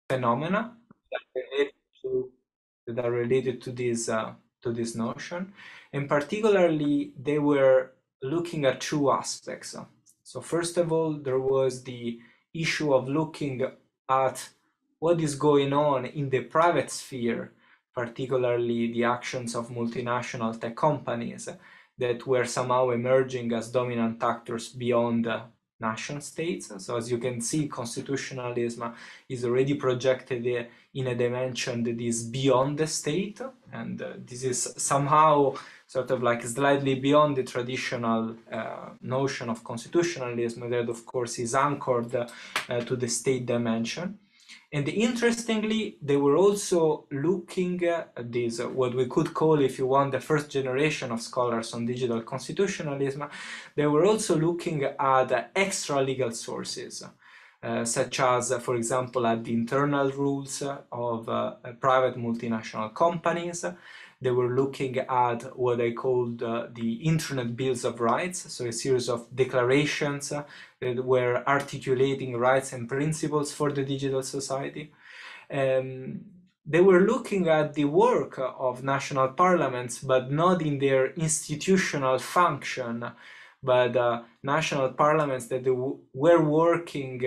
phenomena that are related to, this notion, and particularly they were looking at two aspects. So first of all, there was the issue of looking at what is going on in the private sphere, particularly the actions of multinational tech companies that were somehow emerging as dominant actors beyond nation states. So as you can see, constitutionalism is already projected in a dimension that is beyond the state, and this is somehow sort of like slightly beyond the traditional notion of constitutionalism that of course is anchored to the state dimension. And interestingly, they were also looking at this, what we could call, if you want, the first generation of scholars on digital constitutionalism. They were also looking at extra legal sources, such as, for example, at the internal rules of private multinational companies. They were looking at what I called the Internet Bills of Rights, so a series of declarations that were articulating rights and principles for the digital society. They were looking at the work of national parliaments, but not in their institutional function, but national parliaments that were working,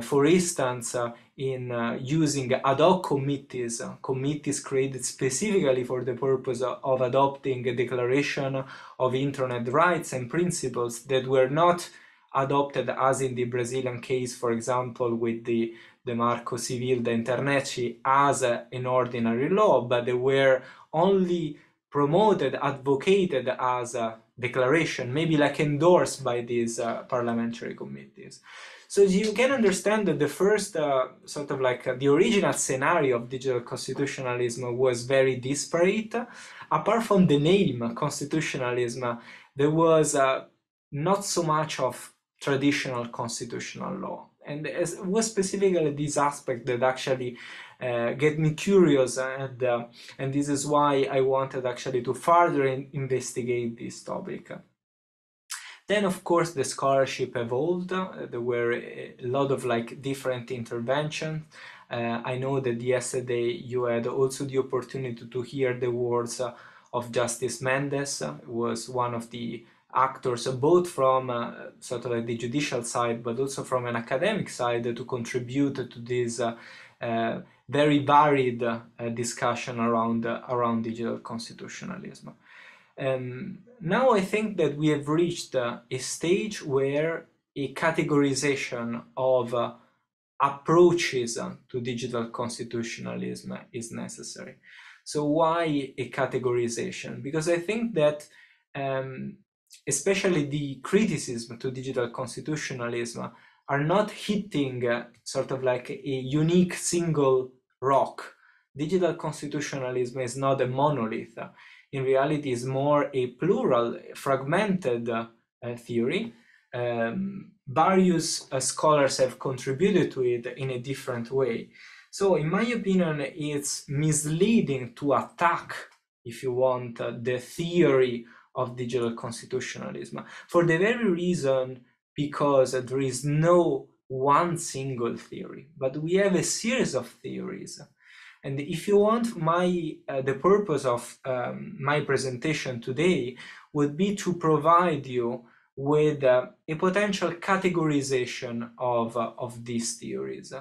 for instance, in using ad hoc committees, committees created specifically for the purpose of adopting a declaration of internet rights and principles that were not adopted, as in the Brazilian case, for example, with the Marco Civil da Internet as an ordinary law, but they were only promoted, advocated as a declaration, maybe like endorsed by these parliamentary committees. So you can understand that the first sort of like the original scenario of digital constitutionalism was very disparate. Apart from the name constitutionalism, there was not so much of traditional constitutional law. And it was specifically this aspect that actually get me curious, and this is why I wanted actually to further investigate this topic. Then, of course, the scholarship evolved. There were a lot of like different interventions. I know that yesterday you had also the opportunity to hear the words of Justice Mendes, who was one of the actors, both from sort of like the judicial side, but also from an academic side, to contribute to this very varied discussion around digital constitutionalism. Now I think that we have reached a stage where a categorization of approaches to digital constitutionalism is necessary. So why a categorization? Because I think that especially the criticism to digital constitutionalism are not hitting sort of like a unique single rock. Digital constitutionalism is not a monolith. In reality, is more a plural, fragmented theory. Various scholars have contributed to it in a different way. So in my opinion, it's misleading to attack, if you want, the theory of digital constitutionalism for the very reason because there is no one single theory, but we have a series of theories. And if you want, the purpose of my presentation today would be to provide you with a potential categorization of these theories.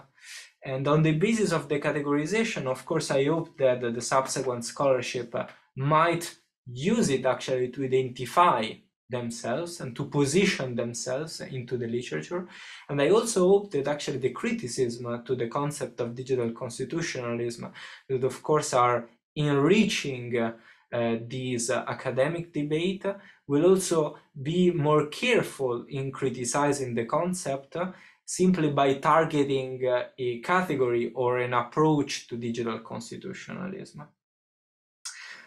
And on the basis of the categorization, of course, I hope that the subsequent scholarship might use it actually to identify themselves and to position themselves into the literature. And I also hope that actually the criticism to the concept of digital constitutionalism that of course are enriching this academic debate will also be more careful in criticizing the concept simply by targeting a category or an approach to digital constitutionalism.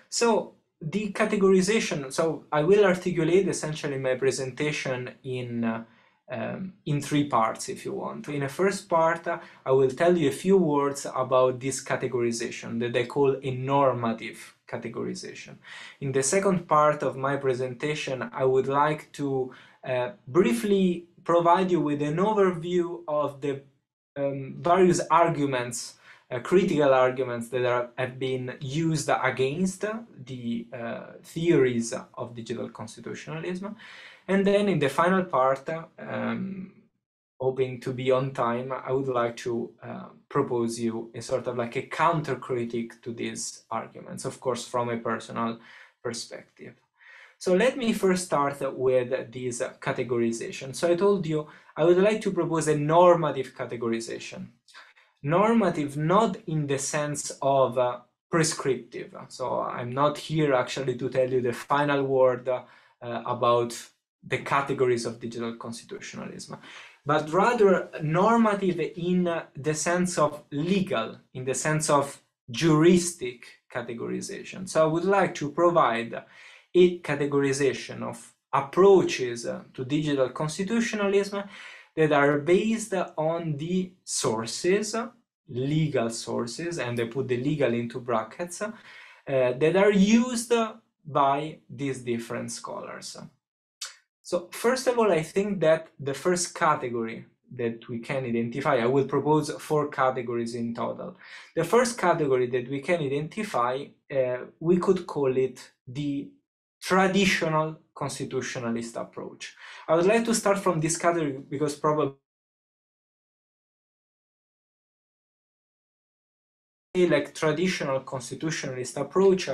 So the categorization, so I will articulate essentially my presentation in three parts, if you want. In the first part, I will tell you a few words about this categorization that I call a normative categorization. In the second part of my presentation, I would like to briefly provide you with an overview of the various arguments, critical arguments that have been used against the theories of digital constitutionalism. And then in the final part, hoping to be on time, I would like to propose you a sort of like a counter critique to these arguments, of course, from a personal perspective. So let me first start with this categorization. So I told you I would like to propose a normative categorization. Normative not in the sense of prescriptive. So I'm not here actually to tell you the final word about the categories of digital constitutionalism, but rather normative in the sense of legal, in the sense of juristic categorization. So I would like to provide a categorization of approaches to digital constitutionalism that are based on the sources, legal sources, and I put the legal into brackets, that are used by these different scholars. So first of all, I think that the first category that we can identify, I will propose 4 categories in total. The first category that we can identify, we could call it the traditional constitutionalist approach. I would like to start from this category because probably like traditional constitutionalist approach,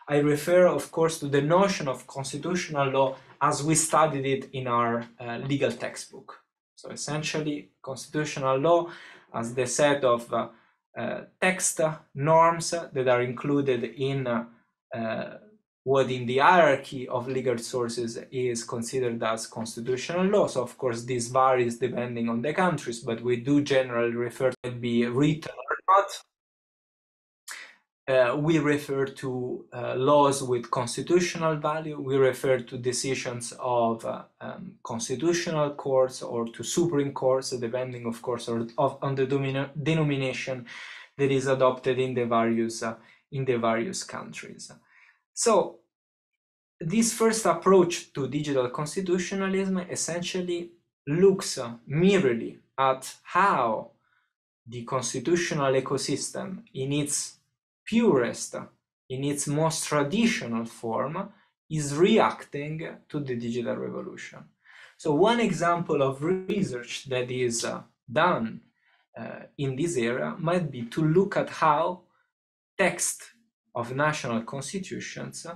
I refer, of course, to the notion of constitutional law as we studied it in our legal textbook. So essentially, constitutional law as the set of text norms that are included in what in the hierarchy of legal sources is considered as constitutional law. So of course, this varies depending on the countries, but we do generally refer to it be written or not. We refer to laws with constitutional value. We refer to decisions of constitutional courts or to Supreme Courts, depending, of course, on the denomination that is adopted in the various countries. So this first approach to digital constitutionalism essentially looks merely at how the constitutional ecosystem in its purest, in its most traditional form, is reacting to the digital revolution. So one example of research that is done in this area might be to look at how text of national constitutions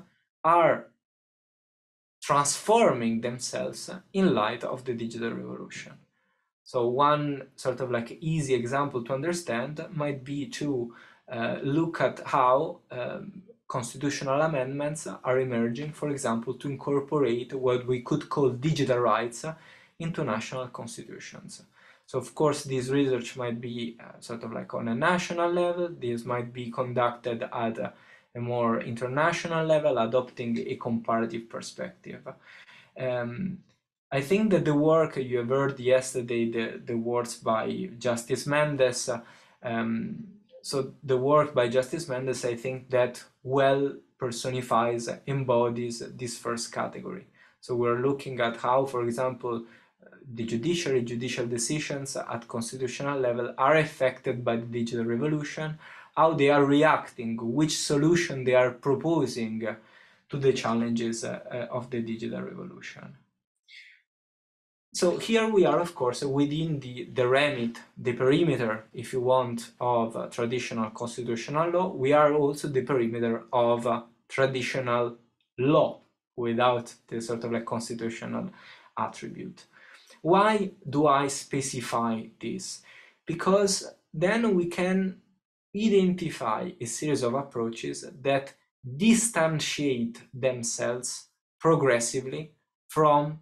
are transforming themselves in light of the digital revolution. So one sort of like easy example to understand might be to look at how constitutional amendments are emerging, for example, to incorporate what we could call digital rights into national constitutions. So of course, this research might be sort of like on a national level. This might be conducted at a more international level, adopting a comparative perspective. I think that the work you have heard yesterday, the words by Justice Mendes, so the work by Justice Mendes, I think that well personifies, embodies this first category. So we're looking at how, for example, the judicial decisions at constitutional level are affected by the digital revolution, how they are reacting, which solution they are proposing to the challenges of the digital revolution. So here we are, of course, within the remit, the perimeter, if you want, of traditional constitutional law. We are also the perimeter of traditional law without the sort of like constitutional attribute. Why do I specify this? Because then we can identify a series of approaches that distantiate themselves progressively from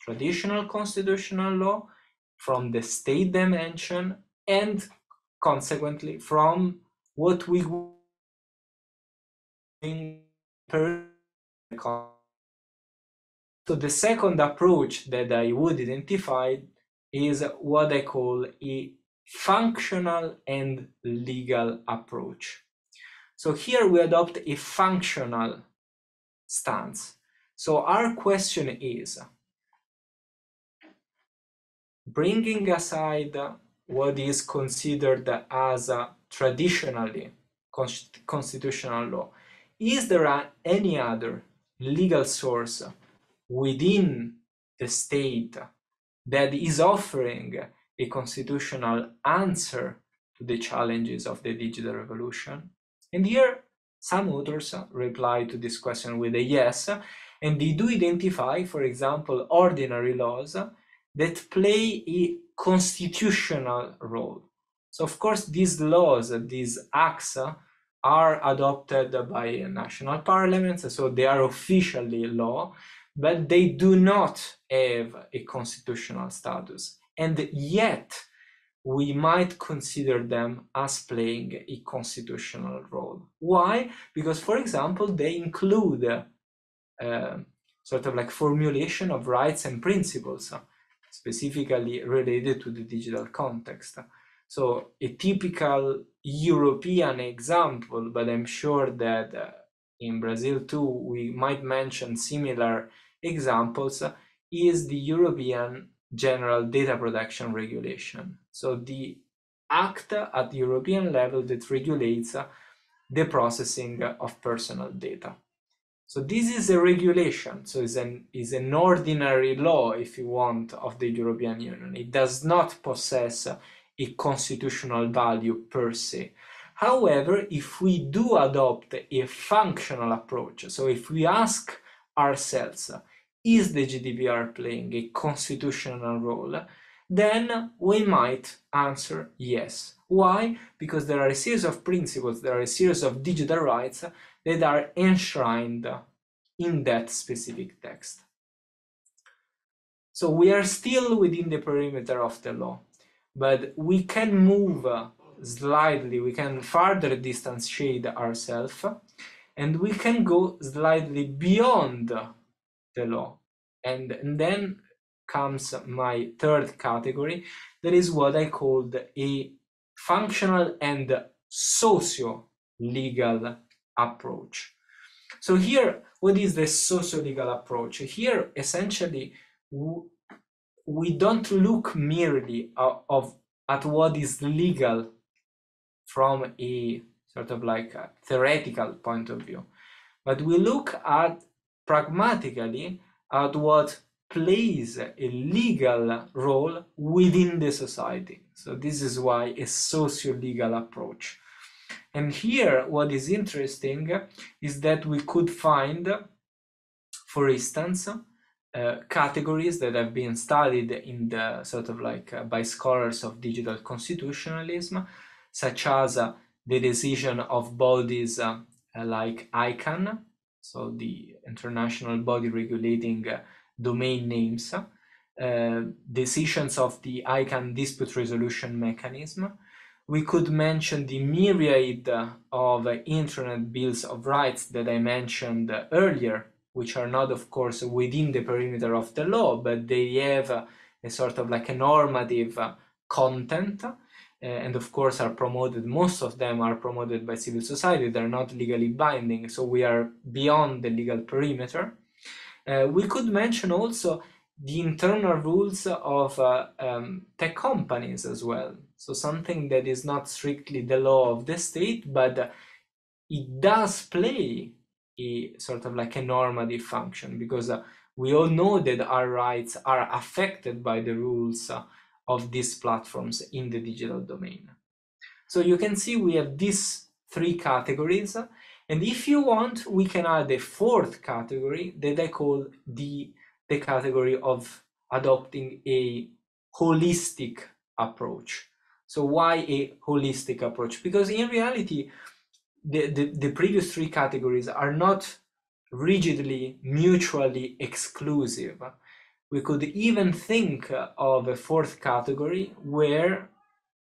traditional constitutional law, from the state dimension, and consequently from what we So the second approach that I would identify is what I call a functional and legal approach. So here we adopt a functional stance. So our question is, bringing aside what is considered as a traditionally constitutional law. Is there any other legal source within the state that is offering a constitutional answer to the challenges of the digital revolution? And here, some authors reply to this question with a yes, and they do identify, for example, ordinary laws that play a constitutional role. So, of course, these laws, these acts, are adopted by national parliaments, so they are officially law, but they do not have a constitutional status. And yet, we might consider them as playing a constitutional role. Why? Because, for example, they include sort of like formulation of rights and principles, specifically related to the digital context. So a typical European example, but I'm sure that in Brazil too, we might mention similar examples, is the European General Data Protection Regulation. So the act at the European level that regulates the processing of personal data. So this is a regulation, so is an ordinary law, if you want, of the European Union. It does not possess a constitutional value per se. However, if we do adopt a functional approach, so if we ask ourselves, is the GDPR playing a constitutional role, then we might answer yes. Why? Because there are a series of principles, there are a series of digital rights that are enshrined in that specific text. So we are still within the perimeter of the law, but we can move slightly, we can further distance shade ourselves, and we can go slightly beyond the law. And then comes my third category, that is what I called a functional and socio-legal approach. So here, what is the socio-legal approach? Here, essentially, we don't look merely at what is legal from a sort of like a theoretical point of view, but we look at pragmatically at what plays a legal role within the society. So this is why a socio-legal approach. And here, what is interesting is that we could find, for instance, categories that have been studied in the sort of like by scholars of digital constitutionalism, such as the decision of bodies like ICANN, so the international body regulating domain names, decisions of the ICANN dispute resolution mechanism. We could mention the myriad of internet bills of rights that I mentioned earlier, which are not, of course, within the perimeter of the law, but they have a sort of like a normative content, and of course are promoted, most of them are promoted by civil society, they're not legally binding, so we are beyond the legal perimeter. We could mention also the internal rules of tech companies as well. So something that is not strictly the law of the state, but it does play a sort of like a normative function, because we all know that our rights are affected by the rules of these platforms in the digital domain. So you can see we have these three categories, and if you want, we can add a fourth category that I call the category of adopting a holistic approach. So why a holistic approach? Because in reality, the previous three categories are not rigidly mutually exclusive. We could even think of a fourth category where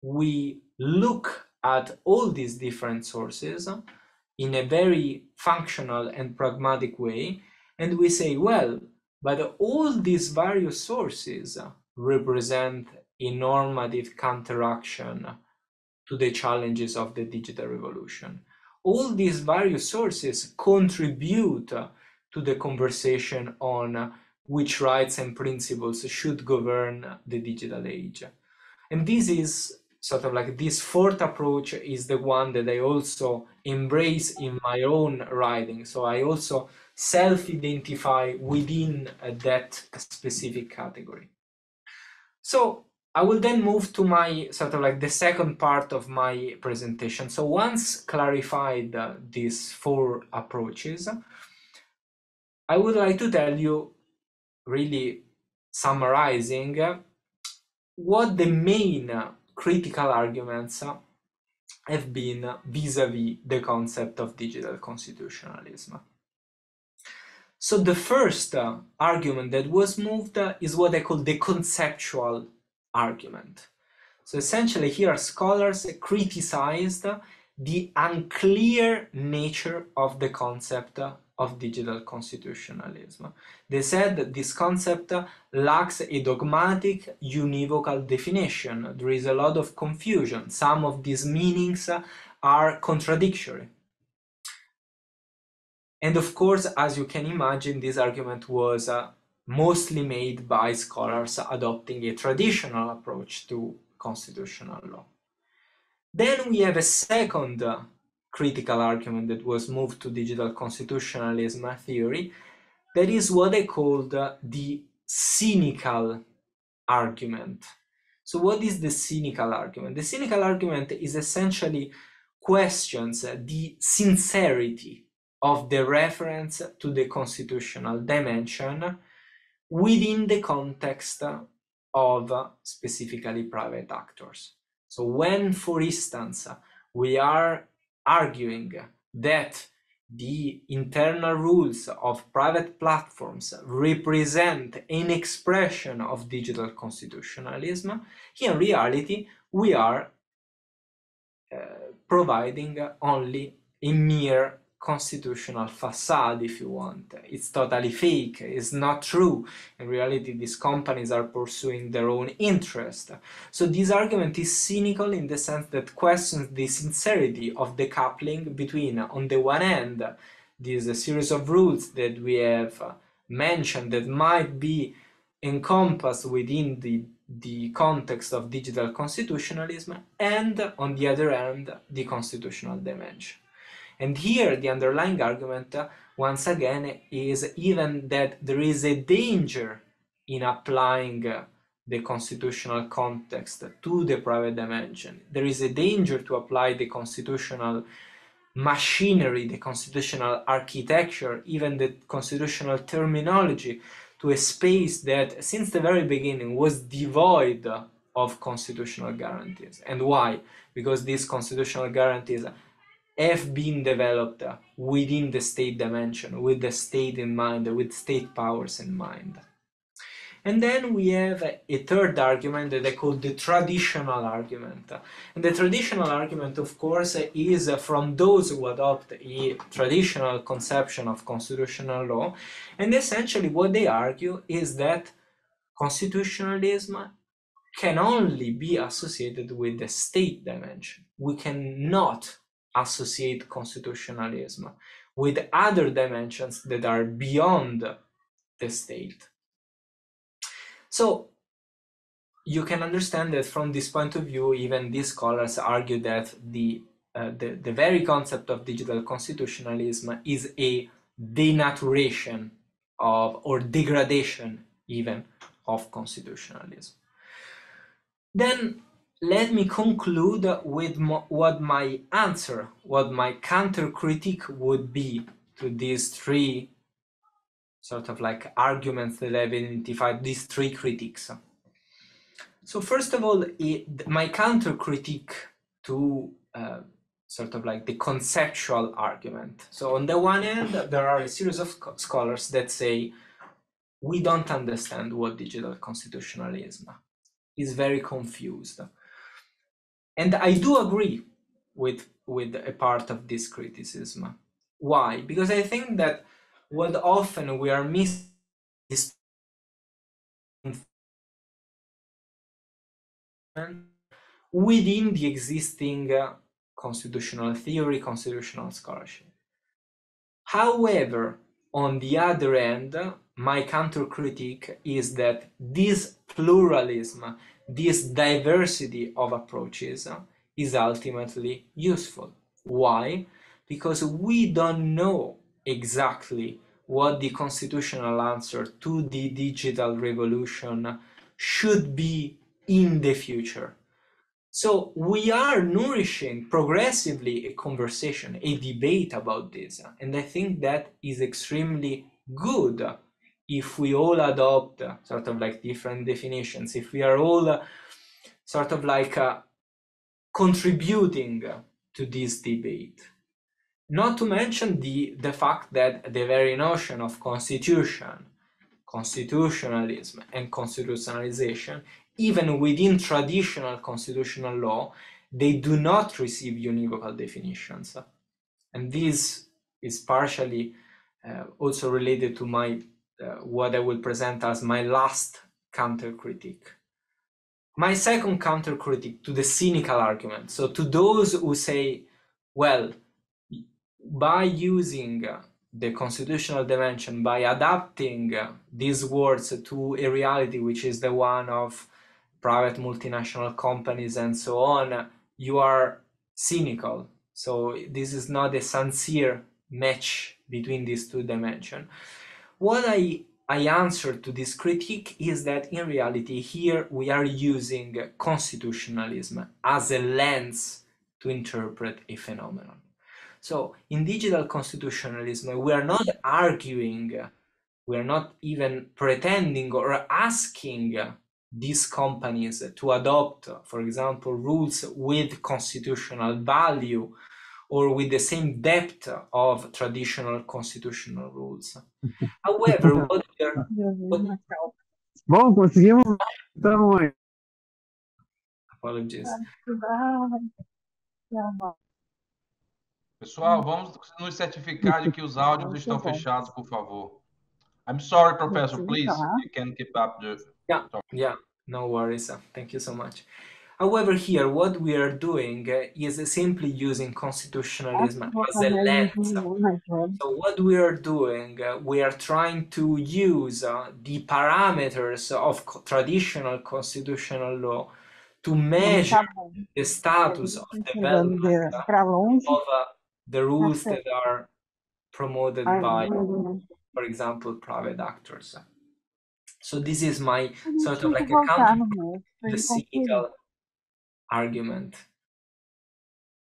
we look at all these different sources in a very functional and pragmatic way, and we say, well, but all these various sources represent a normative counteraction to the challenges of the digital revolution. All these various sources contribute to the conversation on which rights and principles should govern the digital age. And this is sort of like this fourth approach is the one that I also embrace in my own writing. So I also self-identify within that specific category. So I will then move to my sort of like the second part of my presentation. So once clarified these four approaches, I would like to tell you, really summarizing, what the main critical arguments have been vis-a-vis the concept of digital constitutionalism. So the first argument that was moved is what I call the conceptual argument. So essentially here scholars criticized the unclear nature of the concept of digital constitutionalism. They said that this concept lacks a dogmatic, univocal definition. There is a lot of confusion. Some of these meanings are contradictory. And of course, as you can imagine, this argument was mostly made by scholars adopting a traditional approach to constitutional law. Then we have a second critical argument that was moved to digital constitutionalism theory. That is what they called the cynical argument. So what is the cynical argument? The cynical argument is essentially questions the sincerity of the reference to the constitutional dimension within the context of specifically private actors. So when, for instance, we are arguing that the internal rules of private platforms represent an expression of digital constitutionalism, in reality, we are providing only a mere constitutional facade, if you want. It's totally fake, it's not true. In reality, these companies are pursuing their own interest. So this argument is cynical in the sense that questions the sincerity of the coupling between, on the one hand, this series of rules that we have mentioned that might be encompassed within the context of digital constitutionalism, and on the other hand, the constitutional dimension. And here the underlying argument, once again, is even that there is a danger in applying the constitutional context to the private dimension. There is a danger to apply the constitutional machinery, the constitutional architecture, even the constitutional terminology to a space that since the very beginning was devoid of constitutional guarantees. And why? Because these constitutional guarantees have been developed within the state dimension, with the state in mind, with state powers in mind. And then we have a third argument that I call the traditional argument. And the traditional argument, of course, is from those who adopt a traditional conception of constitutional law. And essentially what they argue is that constitutionalism can only be associated with the state dimension. We cannot associate constitutionalism with other dimensions that are beyond the state. So you can understand that from this point of view, even these scholars argue that the very concept of digital constitutionalism is a denaturation of, or degradation even, of constitutionalism. Then let me conclude with what my answer, what my counter critique would be to these three sort of like arguments that I've identified, these three critiques. So first of all, my counter critique to sort of like the conceptual argument. So on the one hand, there are a series of scholars that say, we don't understand what digital constitutionalism is, very confused. And I do agree with a part of this criticism. Why? Because I think that what often we are missing is within the existing constitutional theory, constitutional scholarship. However, on the other hand, my counter critique is that this pluralism, this diversity of approaches is ultimately useful. Why? Because we don't know exactly what the constitutional answer to the digital revolution should be in the future. So we are nourishing progressively a conversation, a debate about this. And I think that is extremely good if we all adopt sort of like different definitions, if we are all sort of like contributing to this debate. Not to mention the fact that the very notion of constitution, constitutionalism, and constitutionalization, even within traditional constitutional law, they do not receive univocal definitions. And this is partially also related to my what I will present as my last counter-critique. My second counter-critique to the cynical argument, so to those who say, well, by using the constitutional dimension, by adapting these words to a reality which is the one of private multinational companies and so on, you are cynical. So this is not a sincere match between these two dimensions. What I answer to this critique is that in reality here we are using constitutionalism as a lens to interpret a phenomenon. So in digital constitutionalism, we are not arguing, we are not even pretending or asking these companies to adopt, for example, rules with constitutional value or with the same depth of traditional constitutional rules. However, what we are... Bom, conseguimos então. Apologies. Pessoal, vamos nos certificar de que os áudios estão fechados, por favor. I'm sorry, Professor. Please, you can keep up the... Yeah, no worries. Thank you so much. However, here, what we are doing is simply using constitutionalism as a lens. So what we are doing, we are trying to use the parameters of traditional constitutional law to measure the status of development of the rules that are promoted by, for example, private actors. So this is my sort of like a counter to the cynical argument.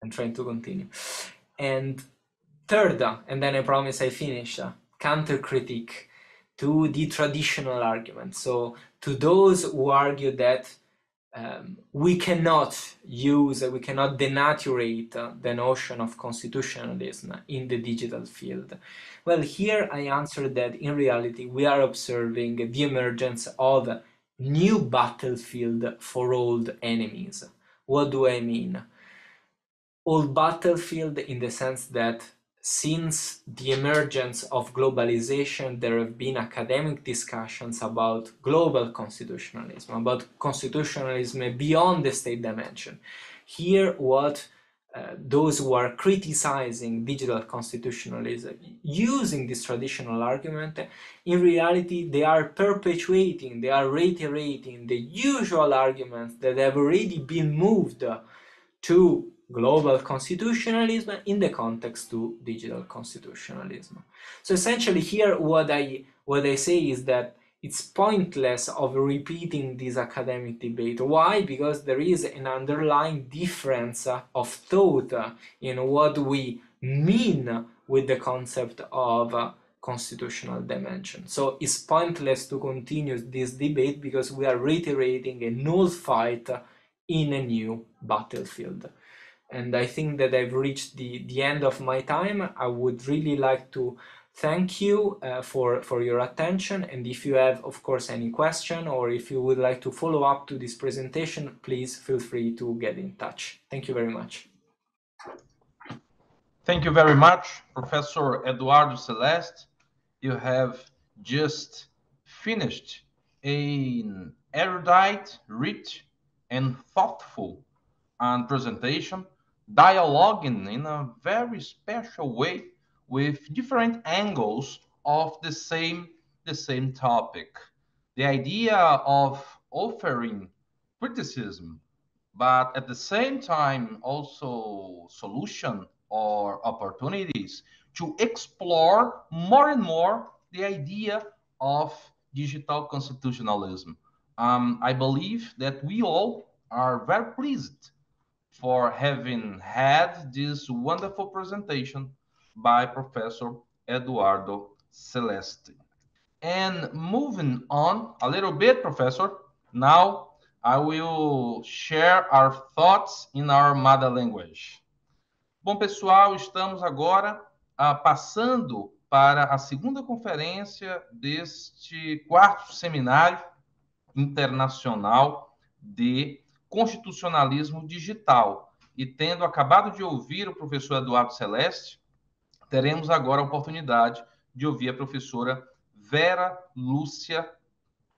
I'm trying to continue. And third, and then I promise I finish, counter critique to the traditional argument. So to those who argue that we cannot denaturate the notion of constitutionalism in the digital field. Well, here I answer that in reality we are observing the emergence of a new battlefield for old enemies. What do I mean? Old battlefield in the sense that since the emergence of globalization, there have been academic discussions about global constitutionalism, about constitutionalism beyond the state dimension. Here, what those who are criticizing digital constitutionalism using this traditional argument, in reality, they are perpetuating, they are reiterating the usual arguments that have already been moved to global constitutionalism in the context to digital constitutionalism. So essentially here what I say is that it's pointless of repeating this academic debate. Why? Because there is an underlying difference of thought in what we mean with the concept of constitutional dimension. So it's pointless to continue this debate because we are reiterating a null fight in a new battlefield. And I think that I've reached the end of my time. I would really like to thank you for your attention. And if you have, of course, any question or if you would like to follow up to this presentation, please feel free to get in touch. Thank you very much. Thank you very much, Professor Eduardo Celeste. You have just finished an erudite, rich, and thoughtful presentation, dialoguing in a very special way with different angles of the same topic. The idea of offering criticism, but at the same time also solution or opportunities to explore more and more the idea of digital constitutionalism. I believe that we all are very pleased for having had this wonderful presentation by Professor Eduardo Celeste. And moving on a little bit, Professor, now I will share our thoughts in our mother language. Bom, pessoal, estamos agora passando para a segunda conferência deste quarto seminário internacional de constitucionalismo digital. E tendo acabado de ouvir o professor Eduardo Celeste, teremos agora a oportunidade de ouvir a professora Vera Lúcia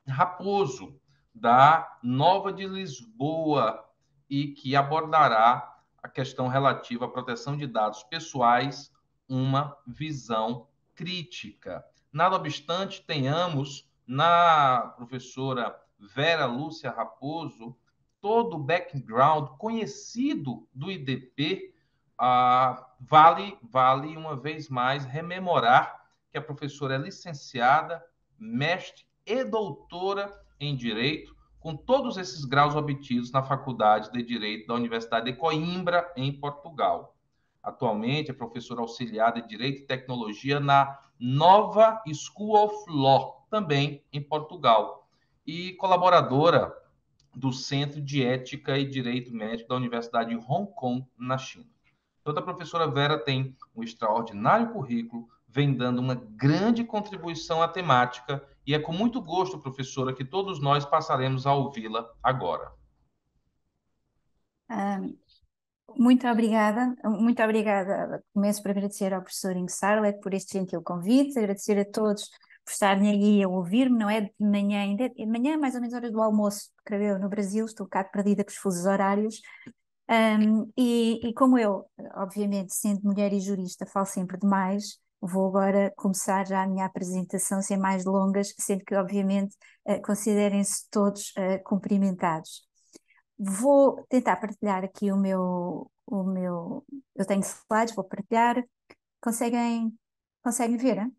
Raposo, da Nova de Lisboa, e que abordará a questão relativa à proteção de dados pessoais, uma visão crítica. Nada obstante, tenhamos na professora Vera Lúcia Raposo todo o background conhecido do IDP, vale uma vez mais rememorar que a professora é licenciada, mestre e doutora em Direito, com todos esses graus obtidos na Faculdade de Direito da Universidade de Coimbra, em Portugal. Atualmente é professora auxiliar de Direito e Tecnologia na Nova School of Law, também em Portugal, e colaboradora do Centro de Ética e Direito Médico da Universidade de Hong Kong, na China. Toda a professora Vera tem um extraordinário currículo, vem dando uma grande contribuição à temática, e é com muito gosto, professora, que todos nós passaremos a ouvi-la agora. Muito obrigada. Começo por agradecer ao professor Ingo Sarlet por este gentil convite, agradecer a todos por estarem aí a ouvir-me, não é de manhã ainda, de manhã mais ou menos horas do almoço, porque eu no Brasil estou um bocado perdida com os fusos horários, e como eu, obviamente, sendo mulher e jurista, falo sempre demais, vou agora começar já a minha apresentação sem mais delongas, sendo que, obviamente, considerem-se todos cumprimentados. Vou tentar partilhar aqui o meu... Eu tenho slides, vou partilhar. Conseguem ver, hein?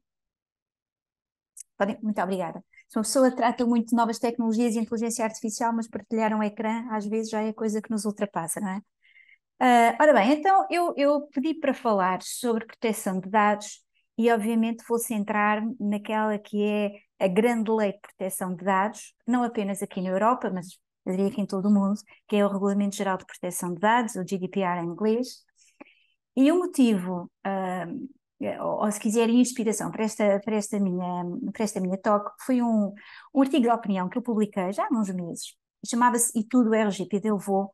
Muito obrigada. Se uma pessoa trata muito de novas tecnologias e inteligência artificial, mas partilhar um ecrã, às vezes já é coisa que nos ultrapassa, não é? Ora bem, então eu pedi para falar sobre proteção de dados e, obviamente, vou centrar-me naquela que é a grande lei de proteção de dados, não apenas aqui na Europa, mas eu diria que em todo o mundo, que é o Regulamento Geral de Proteção de Dados, o GDPR em inglês. E o motivo, ou se quiserem inspiração para esta minha talk, foi um artigo de opinião que eu publiquei já há uns meses, chamava-se E Tudo RGPD Levou,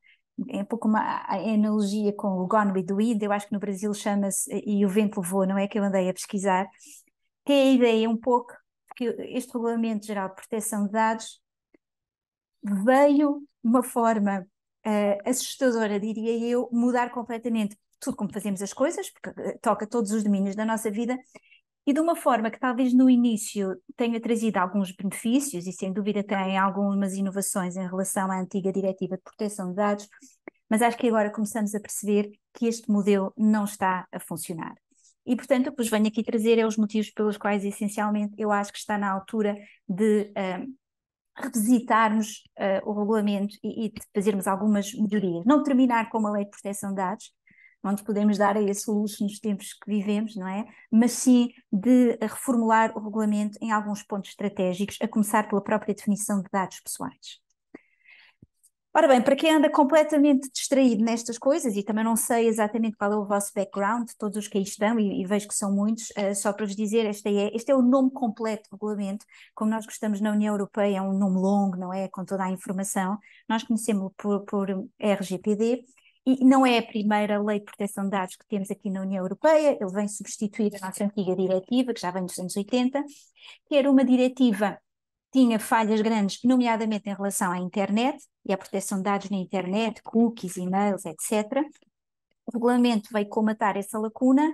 é um pouco a analogia com o Gone with the Wind, eu acho que no Brasil chama-se E o Vento Levou, não é que eu andei a pesquisar, que é a ideia um pouco que este Regulamento Geral de Proteção de Dados veio de uma forma assustadora, diria eu, mudar completamente tudo como fazemos as coisas, porque toca todos os domínios da nossa vida, e de uma forma que talvez no início tenha trazido alguns benefícios, e sem dúvida tem algumas inovações em relação à antiga Diretiva de Proteção de Dados, mas acho que agora começamos a perceber que este modelo não está a funcionar. E, portanto, eu venho aqui trazer os motivos pelos quais, essencialmente, eu acho que está na altura de revisitarmos o regulamento e de fazermos algumas melhorias. Não terminar com uma lei de proteção de dados, onde podemos dar a esse luxo nos tempos que vivemos, não é? Mas sim de reformular o regulamento em alguns pontos estratégicos, a começar pela própria definição de dados pessoais. Ora bem, para quem anda completamente distraído nestas coisas, e também não sei exatamente qual é o vosso background, todos os que aí estão, e vejo que são muitos, só para vos dizer, este é o nome completo do regulamento, como nós gostamos na União Europeia, é um nome longo, não é? Com toda a informação, nós conhecemos por RGPD, e não é a primeira lei de proteção de dados que temos aqui na União Europeia, ele vem substituir a nossa antiga diretiva, que já vem dos anos 80, que era uma diretiva que tinha falhas grandes, nomeadamente em relação à internet e à proteção de dados na internet, cookies, e-mails, etc. O regulamento veio comatar essa lacuna.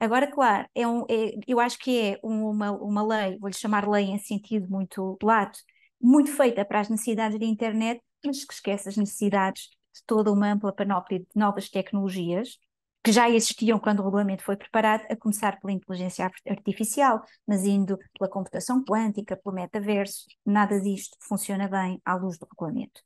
Agora, claro, eu acho que é uma lei, vou-lhe chamar lei em sentido muito lato, muito feita para as necessidades da internet, mas que esquece as necessidades de toda uma ampla panóplia de novas tecnologias que já existiam quando o regulamento foi preparado, a começar pela inteligência artificial, mas indo pela computação quântica, pelo metaverso, nada disto funciona bem à luz do regulamento.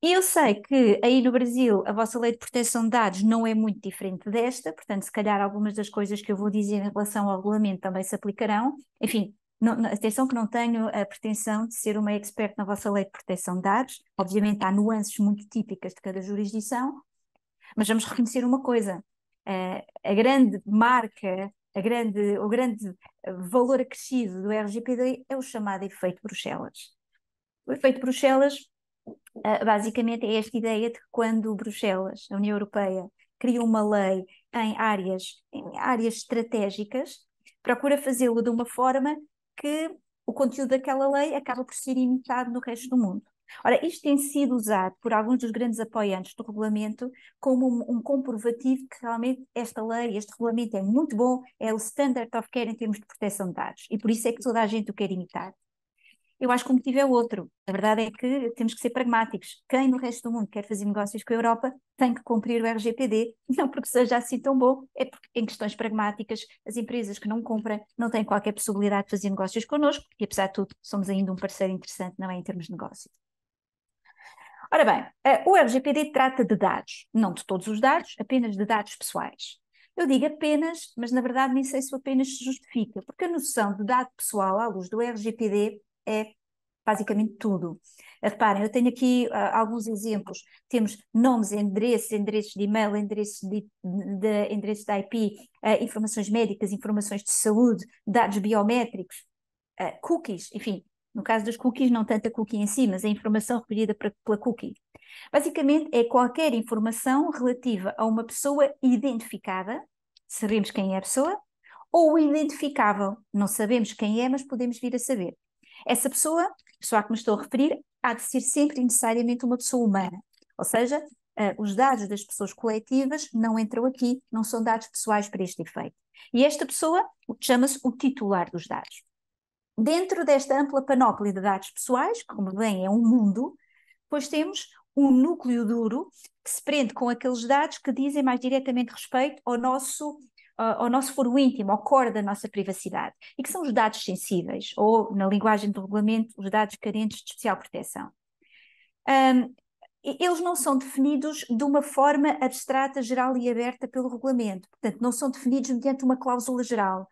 E eu sei que aí no Brasil a vossa lei de proteção de dados não é muito diferente desta, portanto, se calhar algumas das coisas que eu vou dizer em relação ao regulamento também se aplicarão. Enfim, atenção que não tenho a pretensão de ser uma expert na vossa lei de proteção de dados. Obviamente há nuances muito típicas de cada jurisdição, mas vamos reconhecer uma coisa, a grande marca, o grande valor acrescido do RGPD é o chamado efeito Bruxelas. O efeito Bruxelas, basicamente, é esta ideia de que quando Bruxelas, a União Europeia, cria uma lei em áreas estratégicas, procura fazê-lo de uma forma que o conteúdo daquela lei acaba por ser imitado no resto do mundo. Ora, isto tem sido usado por alguns dos grandes apoiantes do regulamento como um comprovativo que realmente esta lei, este regulamento é muito bom, é o standard of care em termos de proteção de dados, e por isso é que toda a gente o quer imitar. Eu acho que o motivo é outro. A verdade é que temos que ser pragmáticos. Quem no resto do mundo quer fazer negócios com a Europa tem que cumprir o RGPD, não porque seja assim tão bom, é porque em questões pragmáticas as empresas que não cumprem não têm qualquer possibilidade de fazer negócios connosco, e apesar de tudo somos ainda um parceiro interessante, não é, em termos de negócio. Ora bem, o RGPD trata de dados, não de todos os dados, apenas de dados pessoais. Eu digo apenas, mas na verdade nem sei se apenas se justifica, porque a noção de dado pessoal à luz do RGPD é basicamente tudo. Reparem, eu tenho aqui alguns exemplos. Temos nomes, endereços de e-mail, endereços de IP, informações médicas, informações de saúde, dados biométricos, cookies, enfim. No caso dos cookies, não tanto a cookie em si, mas a informação recolhida pela cookie. Basicamente, é qualquer informação relativa a uma pessoa identificada, sabemos quem é a pessoa, ou identificável, não sabemos quem é, mas podemos vir a saber. Essa pessoa a que me estou a referir, há de ser sempre necessariamente uma pessoa humana. Ou seja, os dados das pessoas coletivas não entram aqui, não são dados pessoais para este efeito. E esta pessoa chama-se o titular dos dados. Dentro desta ampla panóplia de dados pessoais, que como bem é um mundo, depois temos um núcleo duro que se prende com aqueles dados que dizem mais diretamente respeito ao nosso foro íntimo, ao core da nossa privacidade, e que são os dados sensíveis, ou, na linguagem do regulamento, os dados carentes de especial proteção. Eles não são definidos de uma forma abstrata, geral e aberta pelo regulamento, portanto, não são definidos mediante uma cláusula geral.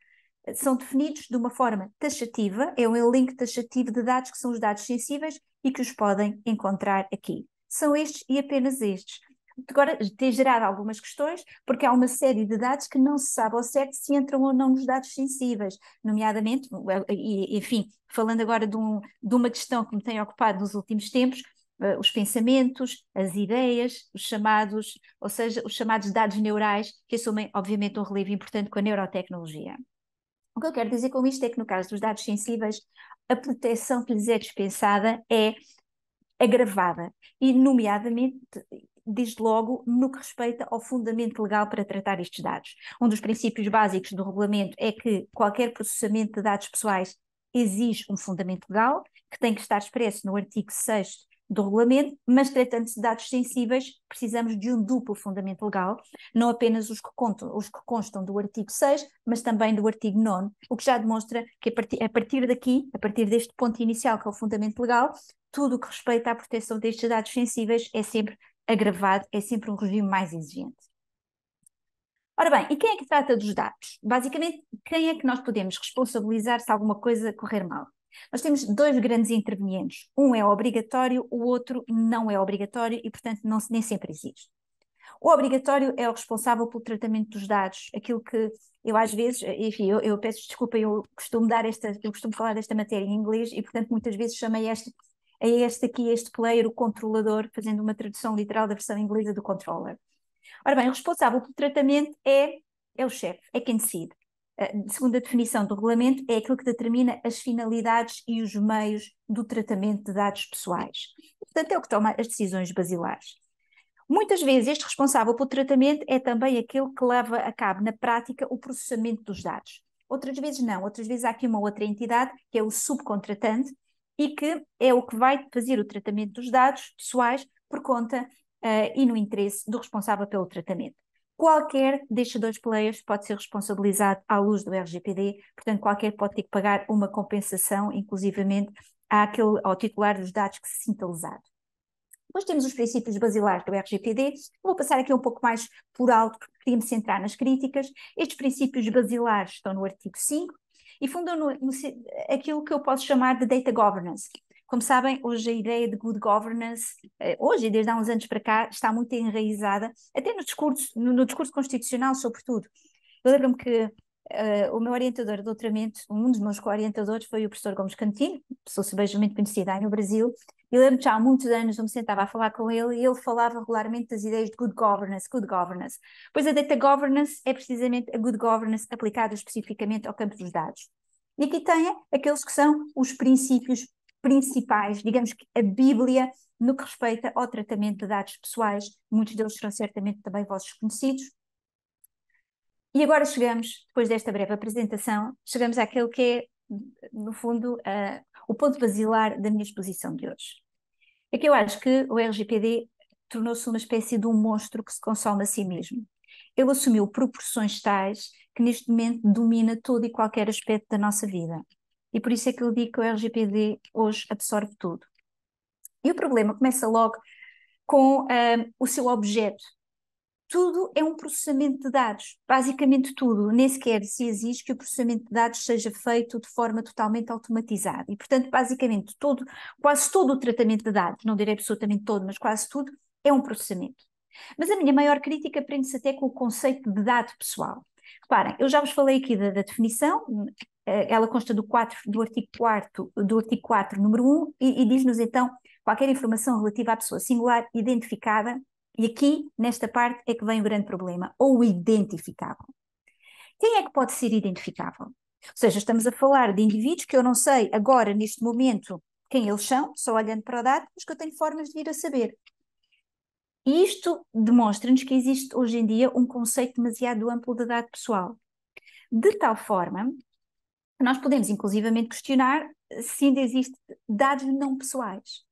São definidos de uma forma taxativa, é um elenco taxativo de dados que são os dados sensíveis e que os podem encontrar aqui. São estes e apenas estes. Agora, tem gerado algumas questões, porque há uma série de dados que não se sabe ao certo se entram ou não nos dados sensíveis, nomeadamente, enfim, falando agora de uma questão que me tem ocupado nos últimos tempos, os pensamentos, as ideias, os chamados dados neurais, que assumem, obviamente, um relevo importante com a neurotecnologia. O que eu quero dizer com isto é que, no caso dos dados sensíveis, a proteção que lhes é dispensada é agravada, e, nomeadamente, desde logo, no que respeita ao fundamento legal para tratar estes dados. Um dos princípios básicos do regulamento é que qualquer processamento de dados pessoais exige um fundamento legal, que tem que estar expresso no artigo 6º do regulamento, mas tratando-se de dados sensíveis, precisamos de um duplo fundamento legal, não apenas os que constam do artigo 6, mas também do artigo 9º, o que já demonstra que a partir deste ponto inicial, que é o fundamento legal, tudo o que respeita à proteção destes dados sensíveis é sempre agravado, é sempre um regime mais exigente. Ora bem, e quem é que trata dos dados? Basicamente, quem é que nós podemos responsabilizar se alguma coisa correr mal? Nós temos dois grandes intervenientes. Um é obrigatório, o outro não é obrigatório e, portanto, nem sempre existe. O obrigatório é o responsável pelo tratamento dos dados, aquilo que eu às vezes, enfim, eu peço desculpa, eu costumo falar desta matéria em inglês e, portanto, muitas vezes chamei este player, o controlador, fazendo uma tradução literal da versão inglesa do controller. Ora bem, o responsável pelo tratamento é o chefe, é quem decide. Segundo a definição do regulamento, é aquilo que determina as finalidades e os meios do tratamento de dados pessoais. Portanto, é o que toma as decisões basilares. Muitas vezes este responsável pelo tratamento é também aquele que leva a cabo na prática o processamento dos dados. Outras vezes não, outras vezes há aqui uma outra entidade, que é o subcontratante, e que é o que vai fazer o tratamento dos dados pessoais por conta e no interesse do responsável pelo tratamento. Qualquer destes dois players pode ser responsabilizado à luz do RGPD, portanto, qualquer pode ter que pagar uma compensação, inclusivamente, ao titular dos dados que se sinta lesado. Depois temos os princípios basilares do RGPD. Vou passar aqui um pouco mais por alto, porque queria me centrar nas críticas. Estes princípios basilares estão no artigo 5 e fundam aquilo que eu posso chamar de data governance. Como sabem, hoje a ideia de good governance, hoje e desde há uns anos para cá, está muito enraizada, até no discurso constitucional, sobretudo. Eu lembro-me que o meu orientador de doutoramento, um dos meus co-orientadores, foi o professor Gomes Cantino, pessoa subejamente conhecida aí no Brasil. Eu lembro que já há muitos anos eu me sentava a falar com ele e ele falava regularmente das ideias de good governance, good governance. Pois a data governance é precisamente a good governance aplicada especificamente ao campo dos dados. E aqui tem aqueles que são os princípios principais, digamos que a Bíblia, no que respeita ao tratamento de dados pessoais. Muitos deles serão certamente também vossos conhecidos. E agora chegamos, depois desta breve apresentação, chegamos àquele que é, no fundo, o ponto basilar da minha exposição de hoje. É que eu acho que o RGPD tornou-se uma espécie de um monstro que se consome a si mesmo. Ele assumiu proporções tais que neste momento domina todo e qualquer aspecto da nossa vida. E por isso é que eu digo que o RGPD hoje absorve tudo. E o problema começa logo com o seu objeto. Tudo é um processamento de dados, basicamente tudo, nem sequer se exige que o processamento de dados seja feito de forma totalmente automatizada. E, portanto, basicamente quase todo o tratamento de dados, não direi absolutamente todo, mas quase tudo, é um processamento. Mas a minha maior crítica prende-se até com o conceito de dado pessoal. Reparem, eu já vos falei aqui da definição, ela consta do artigo 4, número 1, e diz-nos então qualquer informação relativa à pessoa singular identificada. E aqui, nesta parte, é que vem o grande problema, ou identificável. Quem é que pode ser identificável? Ou seja, estamos a falar de indivíduos que eu não sei agora, neste momento, quem eles são, só olhando para o dado, mas que eu tenho formas de vir a saber. E isto demonstra-nos que existe hoje em dia um conceito demasiado amplo de dado pessoal. De tal forma que nós podemos, inclusivamente, questionar se ainda existem dados não pessoais.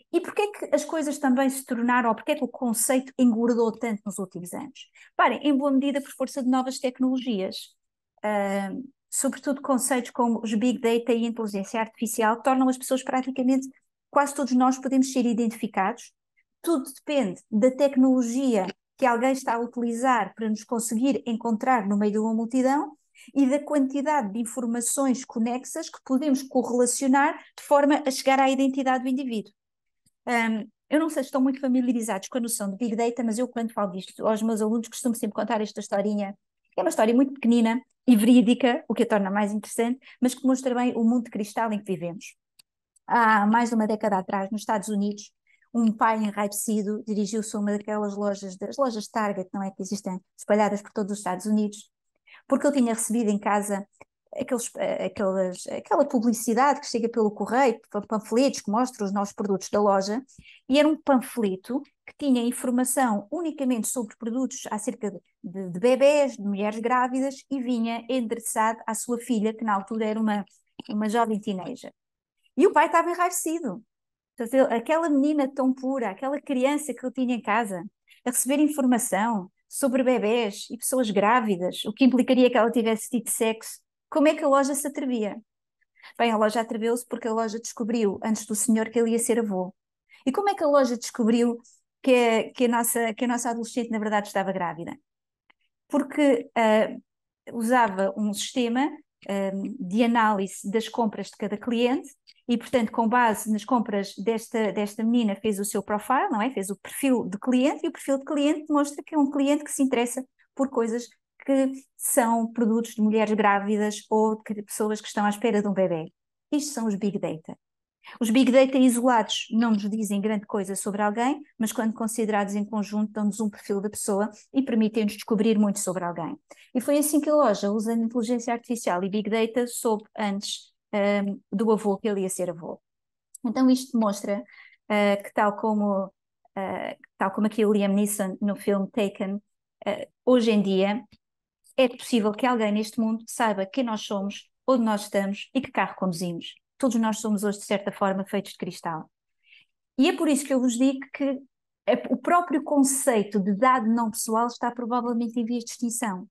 E porquê é que as coisas também se tornaram, ou porquê é que o conceito engordou tanto nos últimos anos? Parem, em boa medida por força de novas tecnologias, sobretudo conceitos como os Big Data e a inteligência artificial, tornam as pessoas praticamente, quase todos nós podemos ser identificados. Tudo depende da tecnologia que alguém está a utilizar para nos conseguir encontrar no meio de uma multidão e da quantidade de informações conexas que podemos correlacionar de forma a chegar à identidade do indivíduo. Eu não sei se estão muito familiarizados com a noção de Big Data, mas eu, quando falo disto aos meus alunos, costumo sempre contar esta historinha. É uma história muito pequenina e verídica, o que a torna mais interessante, mas que mostra bem o mundo de cristal em que vivemos. Há mais de uma década atrás, nos Estados Unidos, um pai enraivecido dirigiu-se a uma daquelas lojas, das lojas Target, não é, que existem espalhadas por todos os Estados Unidos, porque ele tinha recebido em casa aquela publicidade que chega pelo correio, panfletos que mostram os novos produtos da loja, e era um panfleto que tinha informação unicamente sobre produtos acerca de bebés, de mulheres grávidas, e vinha endereçado à sua filha, que na altura era uma jovem teenager. E o pai estava enraivecido. Aquela menina tão pura, aquela criança que ele tinha em casa, a receber informação sobre bebés e pessoas grávidas, o que implicaria que ela tivesse tido sexo. Como é que a loja se atrevia? Bem, a loja atreveu-se porque a loja descobriu, antes do senhor, que ele ia ser avô. E como é que a loja descobriu que a nossa adolescente, na verdade, estava grávida? Porque usava um sistema de análise das compras de cada cliente e, portanto, com base nas compras desta menina, fez o seu profile, não é? Fez o perfil de cliente, e o perfil de cliente demonstra que é um cliente que se interessa por coisas que são produtos de mulheres grávidas ou de pessoas que estão à espera de um bebê. Isto são os Big Data. Os Big Data isolados não nos dizem grande coisa sobre alguém, mas quando considerados em conjunto dão-nos um perfil da pessoa e permitem-nos descobrir muito sobre alguém. E foi assim que a loja, usando inteligência artificial e Big Data, soube antes do avô que ele ia ser avô. Então isto demonstra que tal como aqui o Liam Neeson no filme Taken, hoje em dia é possível que alguém neste mundo saiba quem nós somos, onde nós estamos e que carro conduzimos. Todos nós somos hoje, de certa forma, feitos de cristal. E é por isso que eu vos digo que o próprio conceito de dado não pessoal está provavelmente em vias de extinção.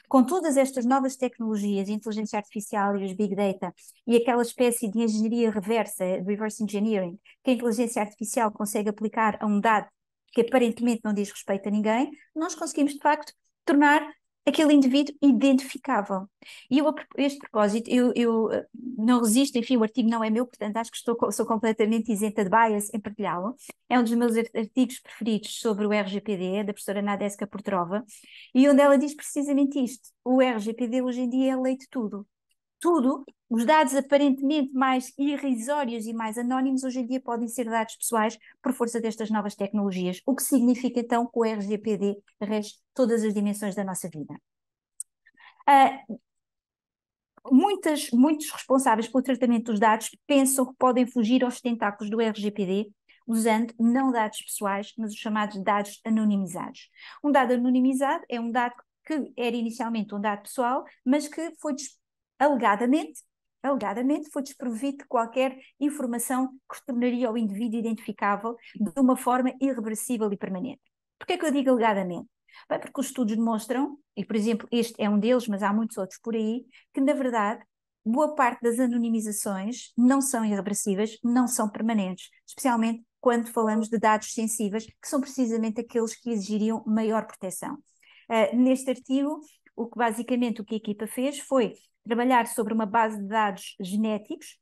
Com todas estas novas tecnologias, a inteligência artificial e os big data, e aquela espécie de engenharia reversa, reverse engineering, que a inteligência artificial consegue aplicar a um dado que aparentemente não diz respeito a ninguém, nós conseguimos, de facto, tornar aquele indivíduo identificável. E eu, a este propósito, eu não resisto, enfim, o artigo não é meu, portanto acho que sou completamente isenta de bias em partilhá-lo. É um dos meus artigos preferidos sobre o RGPD, da professora Nadeska Portrova, e onde ela diz precisamente isto: o RGPD hoje em dia é a lei de tudo. Tudo, os dados aparentemente mais irrisórios e mais anónimos, hoje em dia podem ser dados pessoais por força destas novas tecnologias, o que significa então que o RGPD rege todas as dimensões da nossa vida. Muitos responsáveis pelo tratamento dos dados pensam que podem fugir aos tentáculos do RGPD usando não dados pessoais, mas os chamados dados anonimizados. Um dado anonimizado é um dado que era inicialmente um dado pessoal, mas que foi alegadamente foi desprovido de qualquer informação que tornaria o indivíduo identificável de uma forma irreversível e permanente. Porquê é que eu digo alegadamente? Bem, porque os estudos demonstram, e por exemplo este é um deles, mas há muitos outros por aí, que na verdade boa parte das anonimizações não são irreversíveis, não são permanentes, especialmente quando falamos de dados sensíveis, que são precisamente aqueles que exigiriam maior proteção. Neste artigo, o que a equipa fez foi trabalhar sobre uma base de dados genéticos,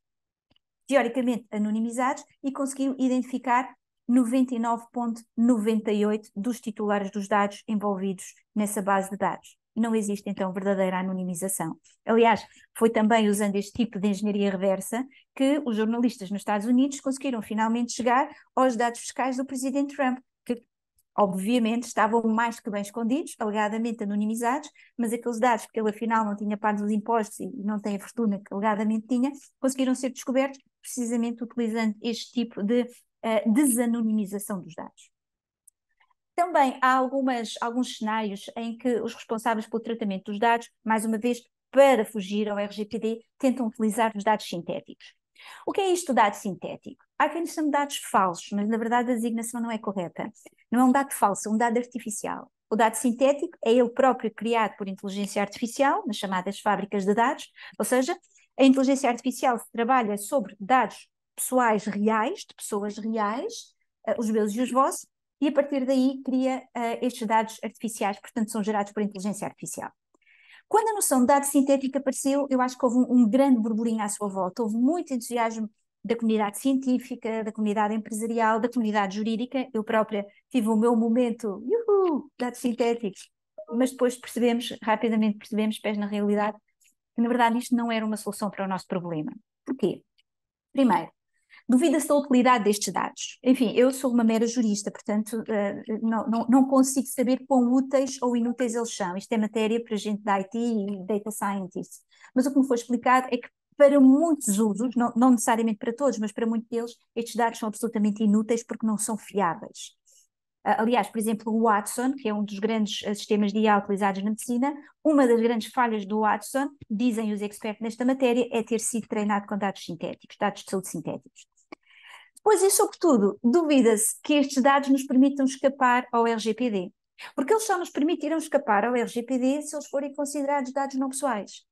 teoricamente anonimizados, e conseguiu identificar 99,98% dos titulares dos dados envolvidos nessa base de dados. Não existe, então, verdadeira anonimização. Aliás, foi também usando este tipo de engenharia reversa que os jornalistas nos Estados Unidos conseguiram finalmente chegar aos dados fiscais do presidente Trump, que obviamente estavam mais que bem escondidos, alegadamente anonimizados, mas aqueles dados que ele afinal não tinha pago os impostos e não tem a fortuna que alegadamente tinha, conseguiram ser descobertos precisamente utilizando este tipo de desanonimização dos dados. Também há alguns cenários em que os responsáveis pelo tratamento dos dados, mais uma vez, para fugir ao RGPD, tentam utilizar os dados sintéticos. O que é isto, dado sintético? Há quem chame de dados falsos, mas na verdade a designação não é correta. Não é um dado falso, é um dado artificial. O dado sintético é ele próprio criado por inteligência artificial, nas chamadas fábricas de dados, ou seja, a inteligência artificial trabalha sobre dados pessoais reais, de pessoas reais, os meus e os vossos, e a partir daí cria estes dados artificiais, portanto são gerados por inteligência artificial. Quando a noção de dado sintético apareceu, eu acho que houve um grande burburinho à sua volta, houve muito entusiasmo da comunidade científica, da comunidade empresarial, da comunidade jurídica. Eu própria tive o meu momento, dados sintéticos, mas depois rapidamente percebemos, pés na realidade, que na verdade isto não era uma solução para o nosso problema. Porquê? Primeiro, duvida-se da utilidade destes dados. Enfim, eu sou uma mera jurista, portanto, não consigo saber quão úteis ou inúteis eles são. Isto é matéria para gente da IT e data scientists. Mas o que me foi explicado é que para muitos usos, não necessariamente para todos, mas para muitos deles, estes dados são absolutamente inúteis porque não são fiáveis. Aliás, por exemplo, o Watson, que é um dos grandes sistemas de IA utilizados na medicina, uma das grandes falhas do Watson, dizem os expertos nesta matéria, é ter sido treinado com dados sintéticos, dados de saúde sintéticos. Depois, e sobretudo, duvida-se que estes dados nos permitam escapar ao RGPD, porque eles só nos permitirão escapar ao RGPD se eles forem considerados dados não pessoais.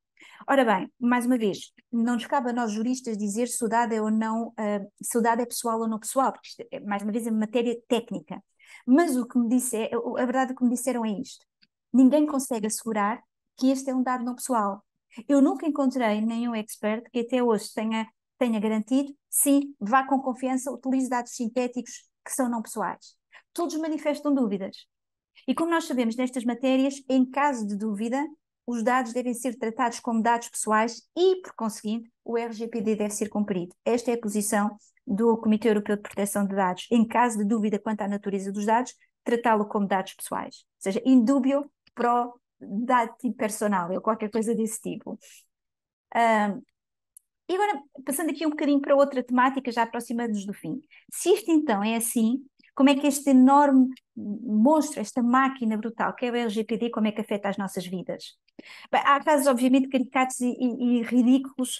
Ora bem, mais uma vez, não nos cabe a nós juristas dizer se o dado é ou não, se o dado é pessoal ou não pessoal, porque isto, mais uma vez, é matéria técnica. Mas a verdade, o que me disseram é isto: ninguém consegue assegurar que este é um dado não pessoal. Eu nunca encontrei nenhum expert que até hoje tenha garantido, sim, vá com confiança, utilize dados sintéticos que são não pessoais. Todos manifestam dúvidas. E como nós sabemos nestas matérias, em caso de dúvida, os dados devem ser tratados como dados pessoais e, por conseguinte, o RGPD deve ser cumprido. Esta é a posição do Comitê Europeu de Proteção de Dados. Em caso de dúvida quanto à natureza dos dados, tratá-lo como dados pessoais. Ou seja, indubio pro dati personale, ou qualquer coisa desse tipo. E agora, passando aqui um bocadinho para outra temática, já aproximando-nos do fim. Se isto então é assim, como é que este enorme monstro, esta máquina brutal que é o LGPD, como é que afeta as nossas vidas? Bem, há casos obviamente caricatos e ridículos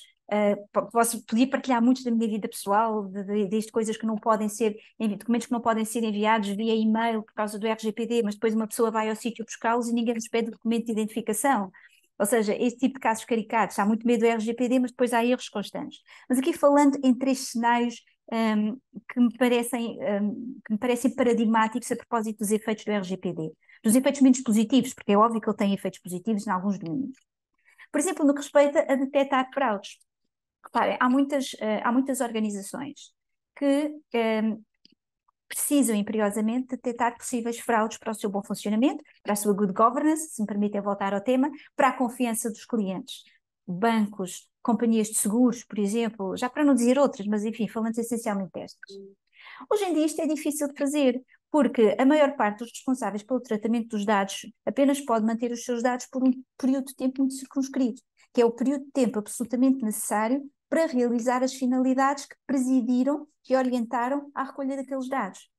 Podia partilhar muitos da minha vida pessoal, desde coisas que não podem ser, documentos que não podem ser enviados via e-mail por causa do RGPD, mas depois uma pessoa vai ao sítio buscá-los e ninguém nos pede o documento de identificação. Ou seja, esse tipo de casos caricatos, há muito medo do RGPD, mas depois há erros constantes. Mas aqui falando em 3 cenários que me parecem paradigmáticos a propósito dos efeitos do RGPD. Dos efeitos menos positivos, porque é óbvio que ele tem efeitos positivos em alguns domínios. Por exemplo, no que respeita a detectar fraudes. Reparem, há muitas organizações que precisam imperiosamente detectar possíveis fraudes para o seu bom funcionamento, para a sua good governance, se me permitem voltar ao tema, para a confiança dos clientes. Bancos, companhias de seguros, por exemplo, já para não dizer outras, mas enfim, falando essencialmente destas. Hoje em dia isto é difícil de fazer, porque a maior parte dos responsáveis pelo tratamento dos dados apenas pode manter os seus dados por um período de tempo muito circunscrito, que é o período de tempo absolutamente necessário para realizar as finalidades que presidiram, que orientaram à recolha daqueles dados.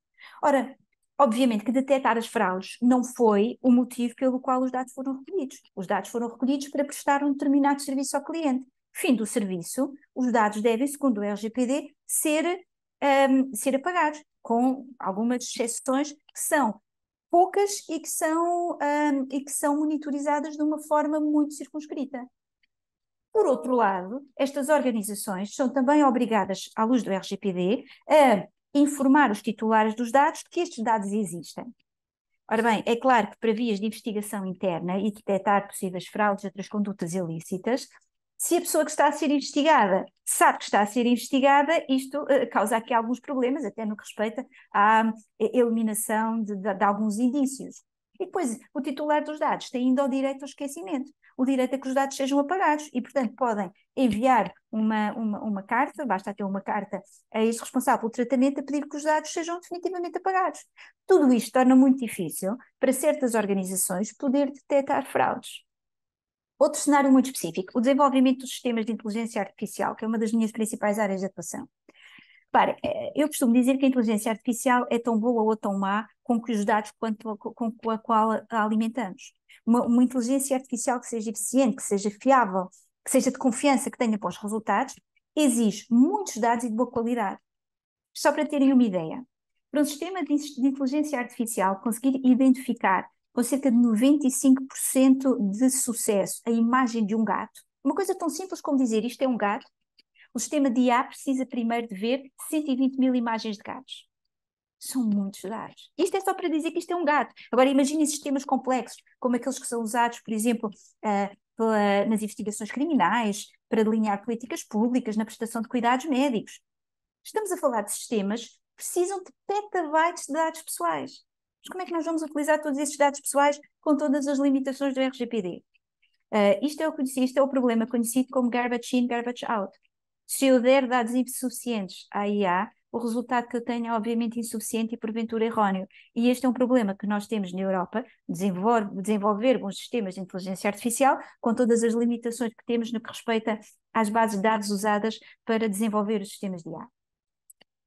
Ora, obviamente que detectar as fraudes não foi o motivo pelo qual os dados foram recolhidos. Os dados foram recolhidos para prestar um determinado serviço ao cliente. Fim do serviço, os dados devem, segundo o RGPD, ser apagados, com algumas exceções que são poucas e que são monitorizadas de uma forma muito circunscrita. Por outro lado, estas organizações são também obrigadas, à luz do RGPD, a informar os titulares dos dados de que estes dados existem. Ora bem, é claro que para vias de investigação interna e detectar possíveis fraudes e outras condutas ilícitas, se a pessoa que está a ser investigada sabe que está a ser investigada, isto causa aqui alguns problemas, até no que respeita à eliminação de alguns indícios. E depois, o titular dos dados tem ainda o direito ao esquecimento, o direito a que os dados sejam apagados e, portanto, podem enviar uma carta, basta ter uma carta a este responsável pelo tratamento a pedir que os dados sejam definitivamente apagados. Tudo isto torna muito difícil para certas organizações poder detectar fraudes. Outro cenário muito específico, o desenvolvimento dos sistemas de inteligência artificial, que é uma das minhas principais áreas de atuação. Repare, eu costumo dizer que a inteligência artificial é tão boa ou tão má com que os dados com a qual a alimentamos. Uma inteligência artificial que seja eficiente, que seja fiável, que seja de confiança, que tenha bons resultados, exige muitos dados e de boa qualidade. Só para terem uma ideia, para um sistema de inteligência artificial conseguir identificar com cerca de 95% de sucesso a imagem de um gato, uma coisa tão simples como dizer isto é um gato, o sistema de IA precisa primeiro de ver 120 mil imagens de gatos. São muitos dados. Isto é só para dizer que isto é um gato. Agora imaginem sistemas complexos, como aqueles que são usados, por exemplo, nas investigações criminais, para delinear políticas públicas, na prestação de cuidados médicos. Estamos a falar de sistemas que precisam de petabytes de dados pessoais. Mas como é que nós vamos utilizar todos esses dados pessoais com todas as limitações do RGPD? Isto é o problema conhecido como garbage in, garbage out. Se eu der dados insuficientes à IA, o resultado que eu tenho é obviamente insuficiente e porventura erróneo. E este é um problema que nós temos na Europa, desenvolver bons sistemas de inteligência artificial, com todas as limitações que temos no que respeita às bases de dados usadas para desenvolver os sistemas de IA.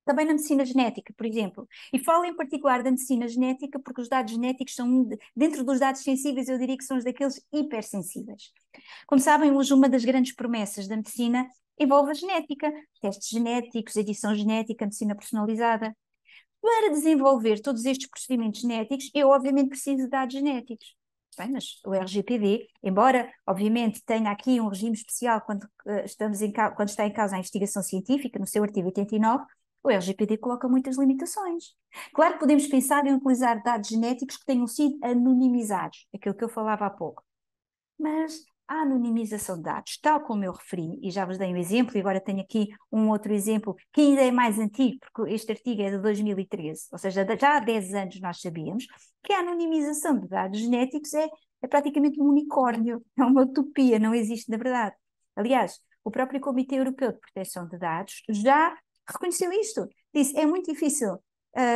Também na medicina genética, por exemplo. E falo em particular da medicina genética porque os dados genéticos são, dentro dos dados sensíveis, eu diria que são os daqueles hipersensíveis. Como sabem, hoje uma das grandes promessas da medicina envolve a genética, testes genéticos, edição genética, medicina personalizada. Para desenvolver todos estes procedimentos genéticos, eu obviamente preciso de dados genéticos. Bem, mas o RGPD, embora obviamente tenha aqui um regime especial quando está em causa a investigação científica, no seu artigo 89, o RGPD coloca muitas limitações. Claro que podemos pensar em utilizar dados genéticos que tenham sido anonimizados, aquilo que eu falava há pouco. Mas a anonimização de dados, tal como eu referi, e já vos dei um exemplo, e agora tenho aqui um outro exemplo que ainda é mais antigo, porque este artigo é de 2013, ou seja, já há 10 anos nós sabíamos que a anonimização de dados genéticos é praticamente um unicórnio, é uma utopia, não existe na verdade. Aliás, o próprio Comitê Europeu de Proteção de Dados já reconheceu isto. Disse, é muito difícil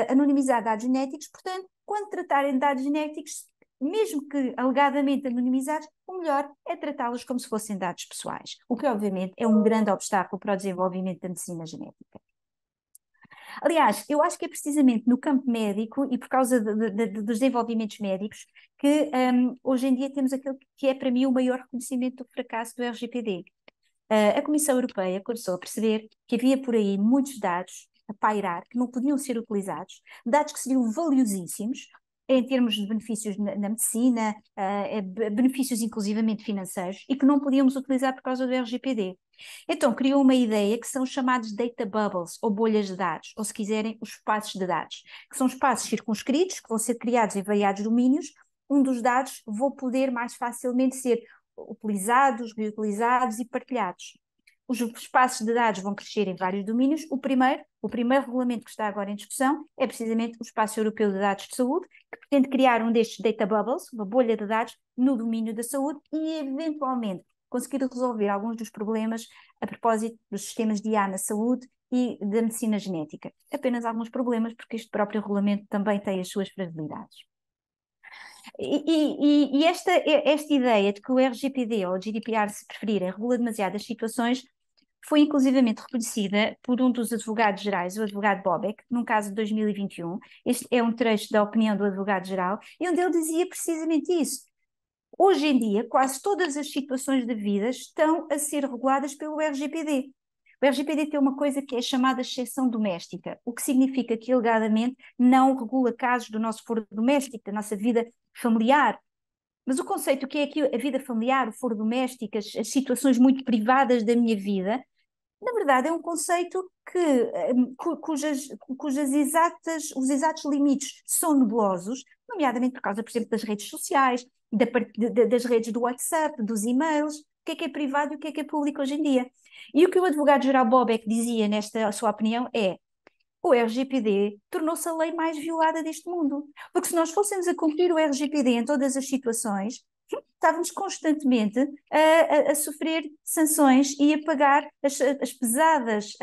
anonimizar dados genéticos, portanto, quando tratarem de dados genéticos, mesmo que alegadamente anonimizados, o melhor é tratá-los como se fossem dados pessoais, o que obviamente é um grande obstáculo para o desenvolvimento da medicina genética. Aliás, eu acho que é precisamente no campo médico e por causa dos desenvolvimentos médicos que hoje em dia temos aquilo que é para mim o maior reconhecimento do fracasso do RGPD. A Comissão Europeia começou a perceber que havia por aí muitos dados a pairar que não podiam ser utilizados, dados que seriam valiosíssimos em termos de benefícios na medicina, benefícios inclusivamente financeiros, e que não podíamos utilizar por causa do RGPD. Então criou uma ideia que são chamados data bubbles, ou bolhas de dados, ou se quiserem, os espaços de dados, que são espaços circunscritos, que vão ser criados em variados domínios, onde os dados vão poder mais facilmente ser utilizados, reutilizados e partilhados. Os espaços de dados vão crescer em vários domínios. O primeiro regulamento que está agora em discussão é precisamente o Espaço Europeu de Dados de Saúde, que pretende criar um destes data bubbles, uma bolha de dados, no domínio da saúde e, eventualmente, conseguir resolver alguns dos problemas a propósito dos sistemas de IA na saúde e da medicina genética. Apenas alguns problemas, porque este próprio regulamento também tem as suas fragilidades. E esta ideia de que o RGPD ou o GDPR, se preferirem, regula demasiadas situações, foi inclusivamente reconhecida por um dos advogados-gerais, o advogado Bobek, num caso de 2021. Este é um trecho da opinião do advogado-geral, e onde ele dizia precisamente isso. Hoje em dia, quase todas as situações da vida estão a ser reguladas pelo RGPD. O RGPD tem uma coisa que é chamada exceção doméstica, o que significa que, alegadamente, não regula casos do nosso foro doméstico, da nossa vida familiar. Mas o conceito que é aqui a vida familiar, o foro doméstico, as situações muito privadas da minha vida, na verdade é um conceito os exatos limites são nebulosos, nomeadamente por causa, por exemplo, das redes sociais, das redes do WhatsApp, dos e-mails, o que é privado e o que é público hoje em dia. E o que o advogado-geral Bobek dizia nesta sua opinião é: o RGPD tornou-se a lei mais violada deste mundo. Porque se nós fôssemos a cumprir o RGPD em todas as situações, estávamos constantemente a sofrer sanções e a pagar as pesadas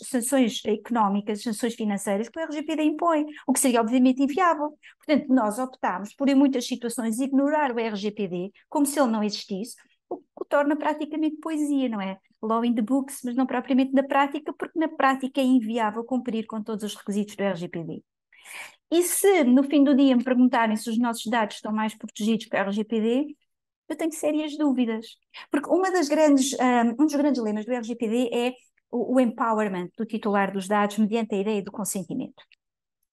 sanções económicas, sanções financeiras que o RGPD impõe, o que seria obviamente inviável. Portanto, nós optámos por, em muitas situações, ignorar o RGPD como se ele não existisse, o que torna praticamente poesia, não é? Law in the books, mas não propriamente na prática, porque na prática é inviável cumprir com todos os requisitos do RGPD. E se no fim do dia me perguntarem se os nossos dados estão mais protegidos que o RGPD, eu tenho sérias dúvidas. Porque um dos grandes lemas do RGPD é o empowerment do titular dos dados mediante a ideia do consentimento.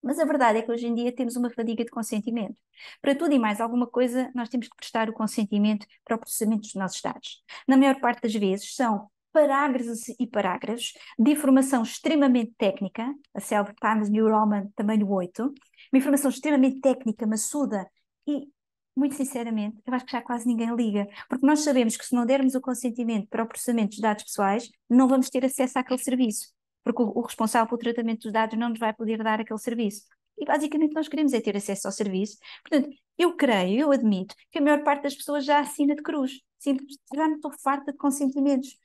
Mas a verdade é que hoje em dia temos uma fadiga de consentimento. Para tudo e mais alguma coisa, nós temos que prestar o consentimento para o processamento dos nossos dados. Na maior parte das vezes são parágrafos e parágrafos de informação extremamente técnica, a Self Times New Roman, também no 8, uma informação extremamente técnica, maçuda e, muito sinceramente, eu acho que já quase ninguém liga, porque nós sabemos que se não dermos o consentimento para o processamento dos dados pessoais, não vamos ter acesso àquele serviço, porque o responsável pelo tratamento dos dados não nos vai poder dar aquele serviço. E basicamente nós queremos é ter acesso ao serviço. Portanto, eu admito que a maior parte das pessoas já assina de cruz. Simples, já não estou farta de consentimentos.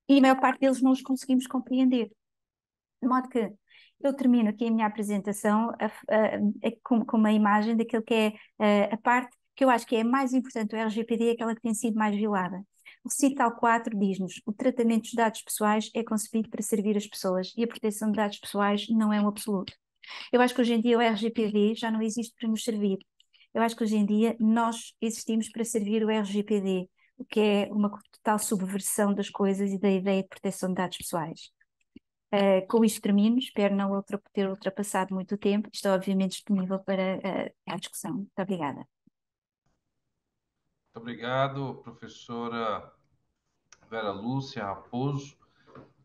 E a maior parte deles não os conseguimos compreender. De modo que eu termino aqui a minha apresentação com uma imagem daquilo que é a parte que eu acho que é a mais importante do RGPD, aquela que tem sido mais violada. O recital 4 diz-nos: o tratamento dos dados pessoais é concebido para servir as pessoas e a proteção de dados pessoais não é um absoluto. Eu acho que hoje em dia o RGPD já não existe para nos servir. Eu acho que hoje em dia nós existimos para servir o RGPD, o que é uma total subversão das coisas e da ideia de proteção de dados pessoais. Com isto termino, espero não ter ultrapassado muito o tempo. Estou obviamente disponível para a discussão. Muito obrigada. Muito obrigado, professora Vera Lúcia Raposo,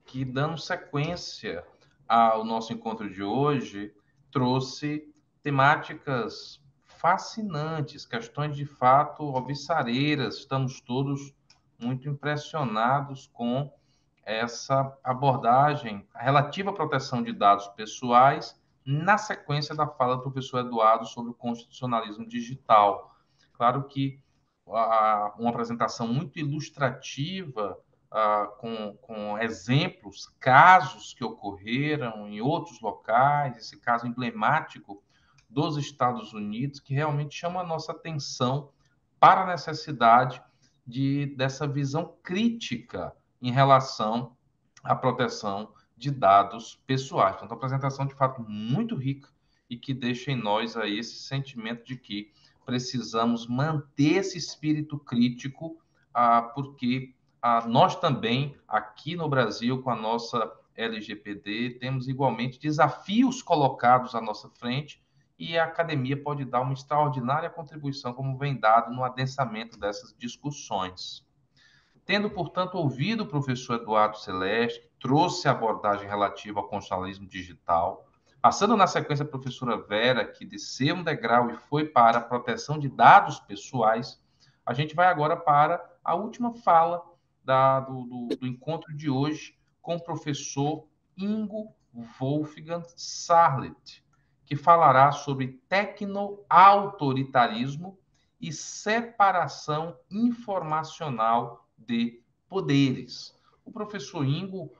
que, dando sequência ao nosso encontro de hoje, trouxe temáticas fascinantes, questões de fato alvissareiras. Estamos todos muito impressionados com essa abordagem relativa à proteção de dados pessoais, na sequência da fala do professor Eduardo sobre o constitucionalismo digital. Claro que uma apresentação muito ilustrativa, com exemplos, casos que ocorreram em outros locais, esse caso emblemático dos Estados Unidos, que realmente chama a nossa atenção para a necessidade dessa visão crítica em relação à proteção de dados pessoais. Então, a apresentação, de fato, muito rica e que deixa em nós aí esse sentimento de que precisamos manter esse espírito crítico, porque nós também, aqui no Brasil, com a nossa LGPD, temos igualmente desafios colocados à nossa frente e a academia pode dar uma extraordinária contribuição, como vem dado no adensamento dessas discussões. Tendo, portanto, ouvido o professor Eduardo Celeste, que trouxe a abordagem relativa ao constitucionalismo digital, passando na sequência a professora Vera, que desceu um degrau e foi para a proteção de dados pessoais, a gente vai agora para a última fala do encontro de hoje com o professor Ingo Wolfgang Sarlet, que falará sobre tecno-autoritarismo e separação informacional de poderes. O professor Ingo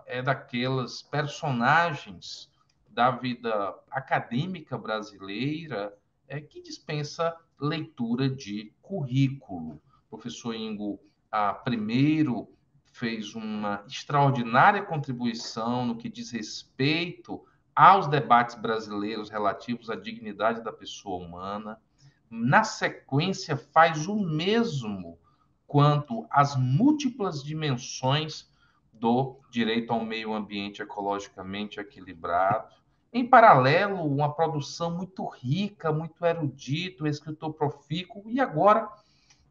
é daquelas personagens da vida acadêmica brasileira que dispensa leitura de currículo. O professor Ingo primeiro fez uma extraordinária contribuição no que diz respeito aos debates brasileiros relativos à dignidade da pessoa humana. Na sequência, faz o mesmo quanto às múltiplas dimensões do direito ao meio ambiente ecologicamente equilibrado. Em paralelo, uma produção muito rica, muito erudita, um escritor profícuo, e agora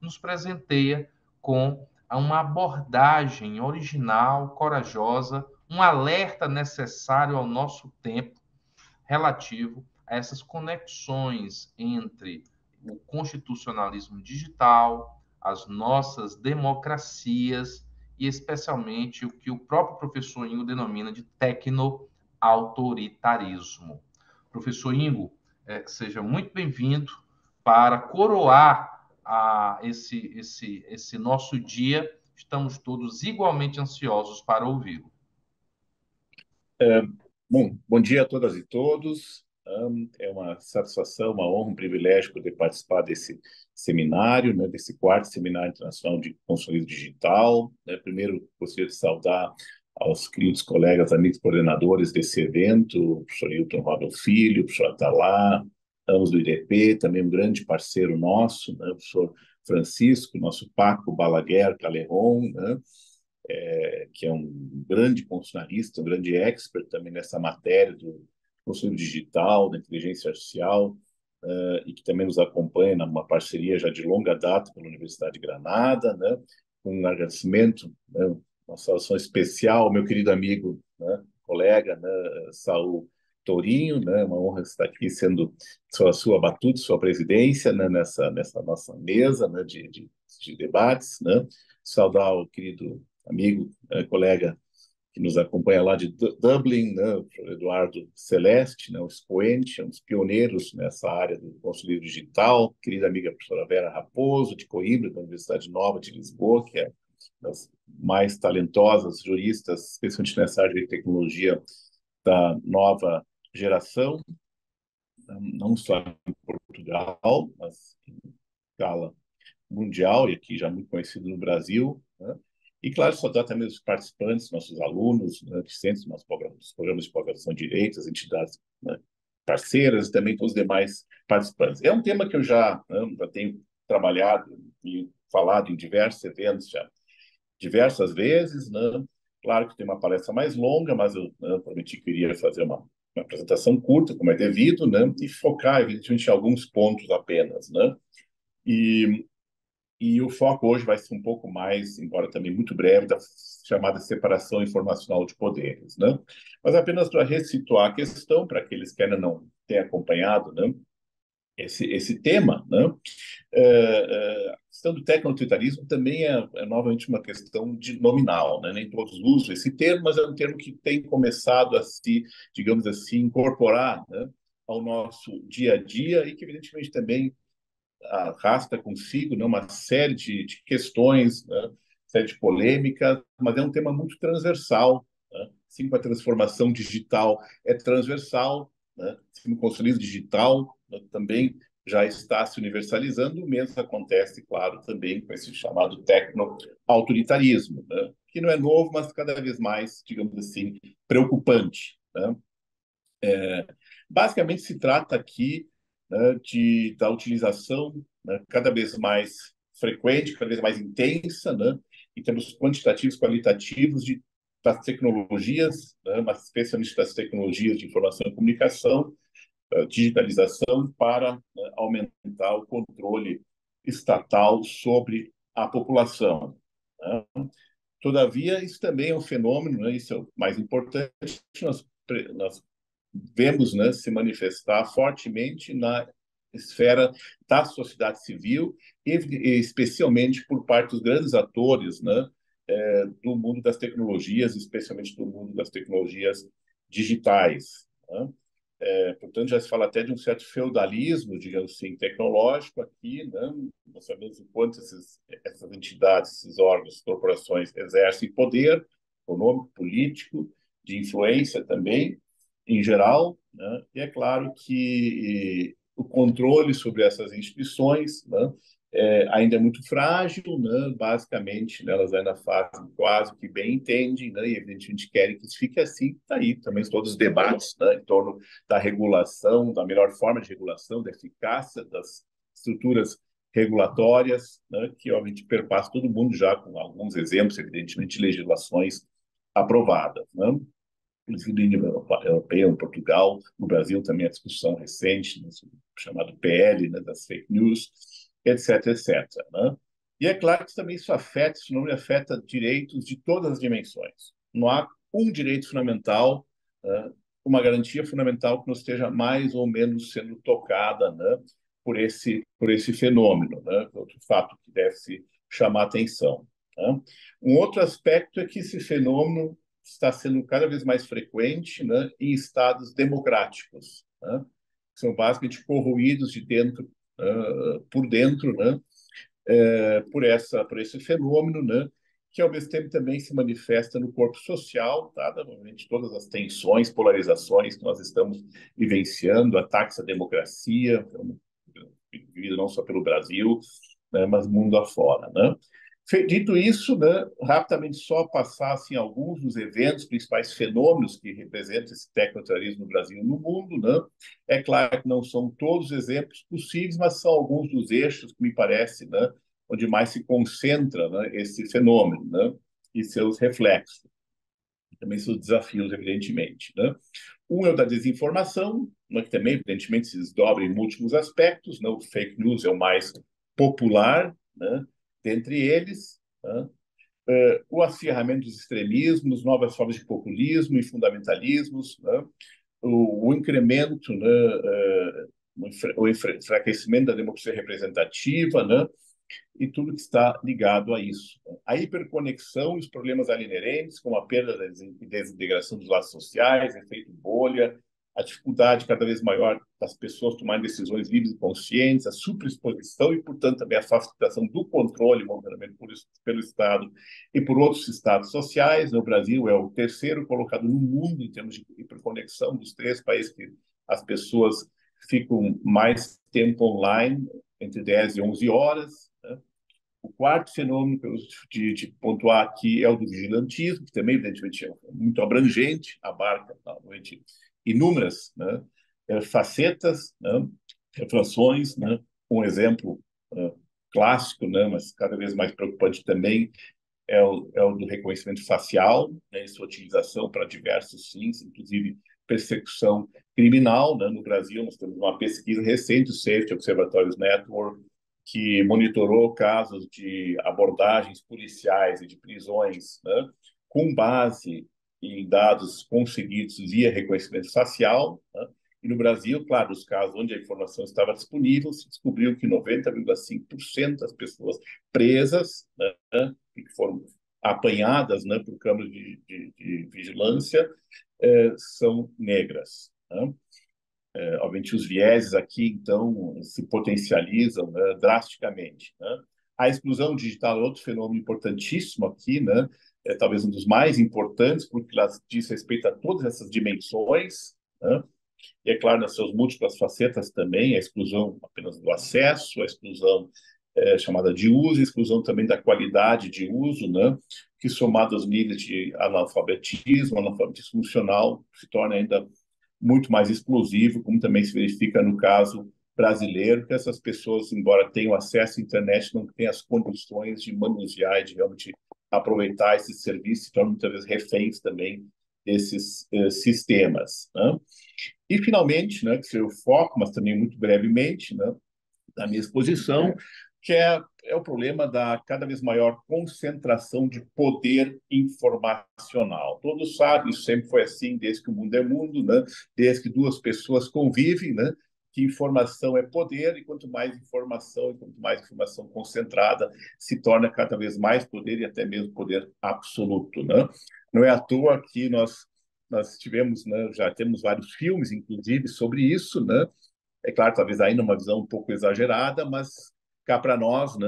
nos presenteia com uma abordagem original, corajosa, um alerta necessário ao nosso tempo relativo a essas conexões entre o constitucionalismo digital, as nossas democracias e, especialmente, o que o próprio professor Ingo denomina de tecno-autoritarismo. Professor Ingo, seja muito bem-vindo para coroar esse nosso dia. Estamos todos igualmente ansiosos para ouvi-lo. Bom dia a todas e todos. É uma satisfação, uma honra, um privilégio poder participar desse seminário, né, desse quarto Seminário Internacional de Constitucionalismo Digital. Primeiro, gostaria de saudar aos queridos colegas, amigos coordenadores desse evento, o professor Hilton Rodo Filho, o professor Atalá, ambos do IDP, também um grande parceiro nosso, né, o professor Francisco, nosso Paco Balaguer Caleron, né, que é um grande constitucionalista, um grande expert também nessa matéria do constitucionalismo digital, da inteligência artificial, e que também nos acompanha numa parceria já de longa data pela Universidade de Granada, né, com um agradecimento, né, uma saudação especial ao meu querido amigo, né, colega, né, Saul Tourinho, né, uma honra estar aqui sendo sua batuta, sua presidência, né, nessa nossa mesa, né, de debates, né, saudar o querido amigo, colega que nos acompanha lá de Dublin, né, o Eduardo Celeste, né, o expoente, um dos pioneiros nessa área do consulado digital, querida amiga professora Vera Raposo, de Coimbra, da Universidade Nova de Lisboa, que é uma das mais talentosas juristas, especialmente nessa área de tecnologia da nova geração, não só em Portugal, mas em escala mundial, e aqui já muito conhecido no Brasil, né? E, claro, saudar também os participantes, nossos alunos, né, discentes dos programas de pós-graduação de Direito, as entidades, né, parceiras, e também todos os demais participantes. É um tema que eu já tenho trabalhado e falado em diversos eventos já diversas vezes, né? Claro que tem uma palestra mais longa, mas eu prometi que iria fazer uma apresentação curta, como é devido, né? E focar, evidentemente, em alguns pontos apenas, né? E o foco hoje vai ser um pouco mais, embora também muito breve, da chamada separação informacional de poderes, né? Mas apenas para ressituar a questão, para aqueles que ainda não têm acompanhado, né, esse tema, né? A questão do tecno-autoritarismo também é novamente uma questão de nominal, né? Nem todos usam esse termo, mas é um termo que tem começado a se, digamos assim, incorporar, né, ao nosso dia a dia e que, evidentemente, também arrasta consigo, né, uma série de questões, né, série de polêmicas, mas é um tema muito transversal, né? Sim, a transformação digital é transversal, né? Sim, o consumismo digital, né, também já está se universalizando, o mesmo acontece, claro, também com esse chamado tecno-autoritarismo, né? Que não é novo, mas cada vez mais, digamos assim, preocupante, né? Basicamente, se trata aqui, né, da utilização, né, cada vez mais frequente, cada vez mais intensa, né, em termos quantitativos, qualitativos, das tecnologias, né, mas especialmente das tecnologias de informação e comunicação, digitalização, para, né, aumentar o controle estatal sobre a população, né? Todavia, isso também é um fenômeno, né, isso é o mais importante, nós vemos, né, se manifestar fortemente na esfera da sociedade civil, e especialmente por parte dos grandes atores, né, do mundo das tecnologias, especialmente do mundo das tecnologias digitais, né? Portanto, já se fala até de um certo feudalismo, digamos assim, tecnológico aqui, né? Nós sabemos o quanto essas entidades, esses órgãos, corporações exercem poder econômico, político, de influência também, em geral, né? E é claro que o controle sobre essas instituições, né, ainda é muito frágil, né? Basicamente, né, elas ainda fazem quase que bem entendem, né? E evidentemente querem que isso fique assim. Está aí também todos os debates, né, em torno da regulação, da melhor forma de regulação, da eficácia das estruturas regulatórias, né, que obviamente perpassa todo mundo já, com alguns exemplos, evidentemente, de legislações aprovadas, né? Inclusive em europeia, em Portugal, no Brasil também a discussão recente, né, chamado PL, né, das fake news, etc, etc, né? E é claro que também isso não afeta direitos de todas as dimensões. Não há um direito fundamental, uma garantia fundamental que não esteja mais ou menos sendo tocada, né, por esse fenômeno, né? Outro fato que deve se chamar atenção, né? Um outro aspecto é que esse fenômeno está sendo cada vez mais frequente, né, em estados democráticos, né, que são basicamente corroídos de dentro, por dentro, né, por esse fenômeno, né, que ao mesmo tempo também se manifesta no corpo social, tá? Normalmente todas as tensões, polarizações que nós estamos vivenciando, ataques à democracia, vivido não só pelo Brasil, né, mas mundo afora, né? Dito isso, né, rapidamente só passar assim, alguns dos eventos, principais fenômenos que representam esse tecnoterrorismo no Brasil e no mundo, né? É claro que não são todos os exemplos possíveis, mas são alguns dos eixos que me parece, né, onde mais se concentra, né, esse fenômeno, né, e seus reflexos, e também seus desafios, evidentemente, né? Um é o da desinformação, né, que também, evidentemente, se desdobra em múltiplos aspectos, né? O fake news é o mais popular, né, dentre eles, né? O acirramento dos extremismos, novas formas de populismo e fundamentalismos, né? O incremento, né, o enfraquecimento da democracia representativa, né? E tudo que está ligado a isso. A hiperconexão e os problemas ali inerentes, como a perda e desintegração dos laços sociais, efeito bolha, a dificuldade cada vez maior das pessoas tomarem decisões livres e conscientes, a superexposição e, portanto, também a facilitação do controle monitoramento pelo Estado e por outros estados sociais. O Brasil é o terceiro colocado no mundo em termos de hiperconexão, dos três países que as pessoas ficam mais tempo online, entre 10 e 11 horas, né? O quarto fenômeno de pontuar aqui é o do vigilantismo, que também, evidentemente, é muito abrangente, abarca inúmeras, né, facetas, né, reflexões, né? Um exemplo clássico, né, mas cada vez mais preocupante também, é o do reconhecimento facial, né, e sua utilização para diversos fins, inclusive persecução criminal, né? No Brasil, nós temos uma pesquisa recente, o Safety Observatories Network, que monitorou casos de abordagens policiais e de prisões, né, com base em dados conseguidos via reconhecimento facial, né? E no Brasil, claro, os casos onde a informação estava disponível, se descobriu que 90,5% das pessoas presas, né, que foram apanhadas, né, por câmeras de vigilância, são negras, né? Obviamente, os vieses aqui, então, se potencializam, né, drasticamente, né? A exclusão digital é outro fenômeno importantíssimo aqui, né? Talvez um dos mais importantes, porque ela diz respeito a todas essas dimensões, né? E, é claro, nas suas múltiplas facetas também, a exclusão apenas do acesso, a exclusão chamada de uso, a exclusão também da qualidade de uso, né? Que, somado aos níveis de analfabetismo funcional, se torna ainda muito mais explosivo, como também se verifica no caso brasileiro, que essas pessoas, embora tenham acesso à internet, não têm as condições de manusear e de realmente aproveitar esses serviços, se tornam muitas vezes reféns também desses sistemas, né? E, finalmente, né, que seria o foco, mas também muito brevemente, né, da minha exposição, que é o problema da cada vez maior concentração de poder informacional. Todos sabem, isso sempre foi assim, desde que o mundo é mundo, né? Desde que duas pessoas convivem, né? Que informação é poder, e quanto mais informação, e quanto mais informação concentrada, se torna cada vez mais poder, e até mesmo poder absoluto, né? Não é à toa que nós tivemos, né, já temos vários filmes, inclusive, sobre isso, né? É claro, talvez ainda uma visão um pouco exagerada, mas cá para nós, né,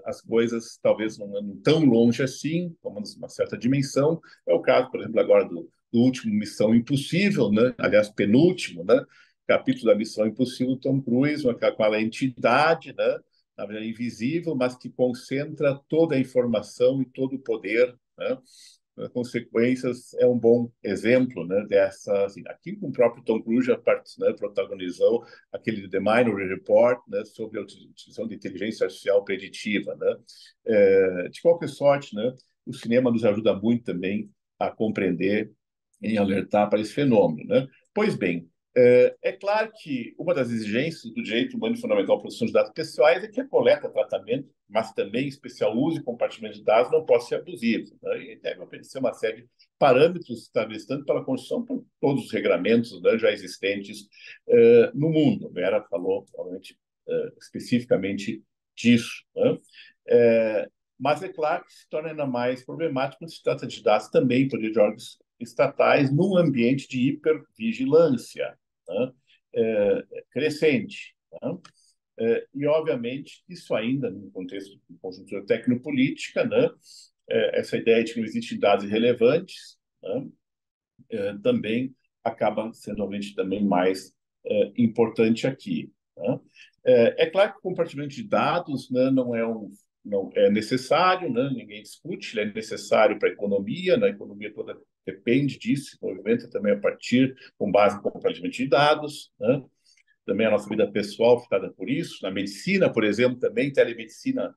as coisas talvez não andam tão longe assim, tomando uma certa dimensão. É o caso, por exemplo, agora do último Missão Impossível, né? Aliás, penúltimo, né? Capítulo da Missão Impossível, Tom Cruise, aquela entidade, né? Na verdade, invisível, mas que concentra toda a informação e todo o poder, né? Consequências é um bom exemplo, né, dessa, assim, aqui com o próprio Tom Cruise né, protagonizou aquele The Minority Report, né, sobre a utilização de inteligência artificial preditiva, né. De qualquer sorte, né, o cinema nos ajuda muito também a compreender e alertar para esse fenômeno, né. Pois bem, é claro que uma das exigências do direito humano fundamental à proteção de dados pessoais é que a coleta, tratamento, mas também especial uso e compartilhamento de dados não pode ser abusivo, né? E deve obedecer uma série de parâmetros estabelecidos tanto pela Constituição por todos os regramentos, né, já existentes no mundo. A Vera falou, obviamente, especificamente disso, né? Mas é claro que se torna ainda mais problemático quando se trata de dados também por de órgãos estatais num ambiente de hipervigilância, né, crescente, né? E, obviamente, isso ainda, no contexto de conjuntura tecnopolítica, né, essa ideia de que não existem dados irrelevantes, né, também acaba sendo, obviamente, também mais importante aqui, né? É claro que o compartilhamento de dados, né, não é necessário, né, ninguém discute, ele é necessário para a economia, né, a economia toda depende disso, se movimenta também a partir, com base no compartilhamento de dados, né? Também a nossa vida pessoal afetada por isso. Na medicina, por exemplo, também telemedicina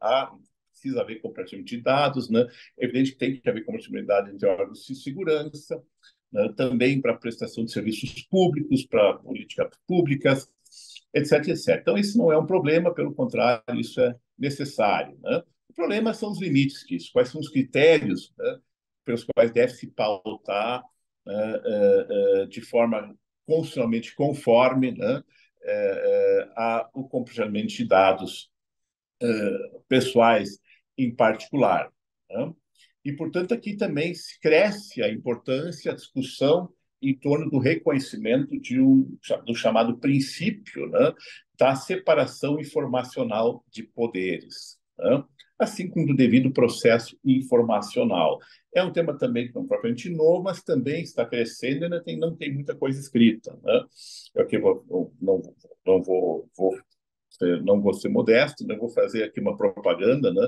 precisa haver compartilhamento de dados, né? É evidente que tem que haver compartilhamento de dados entre órgãos de segurança, né? Também para prestação de serviços públicos, para políticas públicas, etc, etc. Então, isso não é um problema, pelo contrário, isso é necessário, né? O problema são os limites disso, quais são os critérios, né, pelos quais deve se pautar, né, de forma constitucionalmente conforme, né, o compartilhamento de dados pessoais em particular, né? E, portanto, aqui também se cresce a importância, a discussão em torno do reconhecimento do chamado princípio, né, da separação informacional de poderes, né, assim como do devido processo informacional. É um tema também que não é propriamente novo, mas também está crescendo e ainda não tem muita coisa escrita, né? Eu aqui não vou ser modesto, né? Vou fazer aqui uma propaganda, né,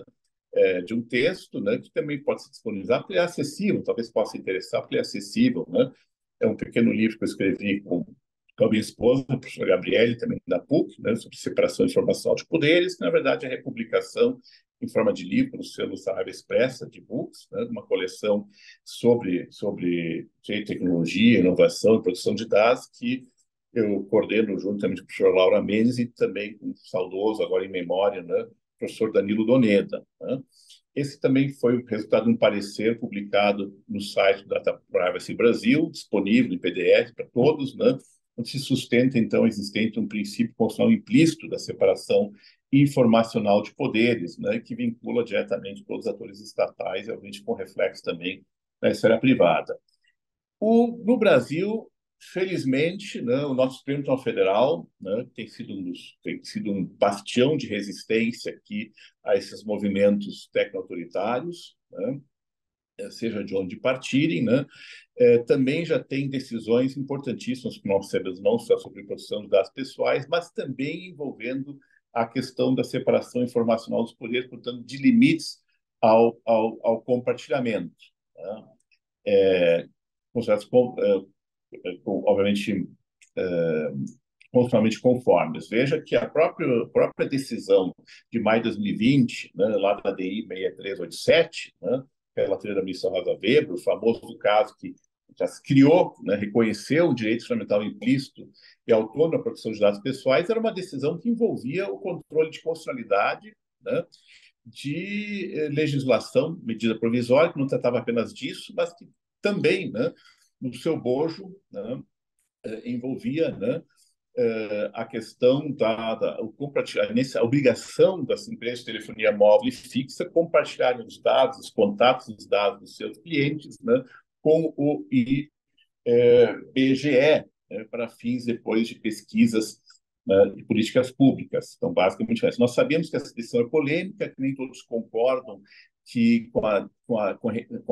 de um texto, né, que também pode ser disponibilizado, porque é acessível, talvez possa interessar, porque é acessível, né? É um pequeno livro que eu escrevi com a minha esposa, a professora Gabriele, também da PUC, né, sobre separação informacional de poderes, que, na verdade, é a republicação em forma de livro no selo Saraiva Expressa de Books, né, uma coleção sobre tecnologia, inovação e produção de dados, que eu coordeno juntamente com o professor Laura Mendes e também com o saudoso, agora em memória, né, professor Danilo Doneda, né? Esse também foi o resultado de um parecer publicado no site da Data Privacy Brasil, disponível em PDF para todos, né, onde se sustenta, então, a existência de um princípio constitucional implícito da separação informacional de poderes, né, que vincula diretamente todos os atores estatais, e, obviamente, com reflexo também na esfera privada. No Brasil, felizmente, né, o nosso Supremo Tribunal Federal, né, tem sido um bastião de resistência aqui a esses movimentos tecno-autoritários, né, seja de onde partirem, né, também já tem decisões importantíssimas que nós recebemos, não só sobre proteção de dados pessoais, mas também envolvendo a questão da separação informacional dos poderes, portanto, de limites ao compartilhamento, né? Considerados, obviamente, constitucionalmente conformes. Veja que a própria decisão de maio de 2020, né, lá da DI 6387, né, relatoria da ministra Rosa Weber, o famoso caso que já se criou, né, reconheceu o direito fundamental implícito e autônomo à proteção de dados pessoais, era uma decisão que envolvia o controle de constitucionalidade, né, de legislação, medida provisória, que não tratava apenas disso, mas que também, né, no seu bojo, né, envolvia, né, a questão a obrigação das empresas de telefonia móvel e fixa compartilharem os dados, os contatos, os dados dos seus clientes, né, com o IBGE, né, para fins depois de pesquisas, né, e políticas públicas. Então, basicamente, é isso. Nós sabemos que essa decisão é polêmica, que nem todos concordam com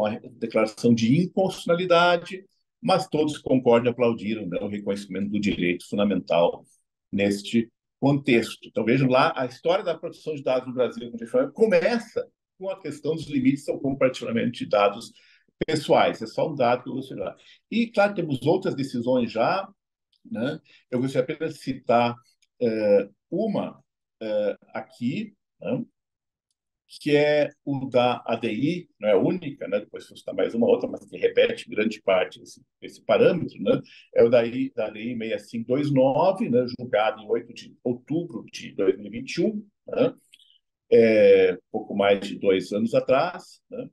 a declaração de inconstitucionalidade, mas todos concordam e aplaudiram, né, o reconhecimento do direito fundamental neste contexto. Então, vejam lá, a história da proteção de dados no Brasil começa com a questão dos limites ao compartilhamento de dados pessoais. É só um dado que eu gostaria de dar. E, claro, temos outras decisões já, né? Eu gostaria apenas de citar uma aqui, né, que é o da ADI, não é a única, né? Depois você citar mais uma outra, mas que repete grande parte desse parâmetro, né? É o da ADI 6529, né? Julgado em 8 de outubro de 2021, né? Pouco mais de 2 anos atrás, né?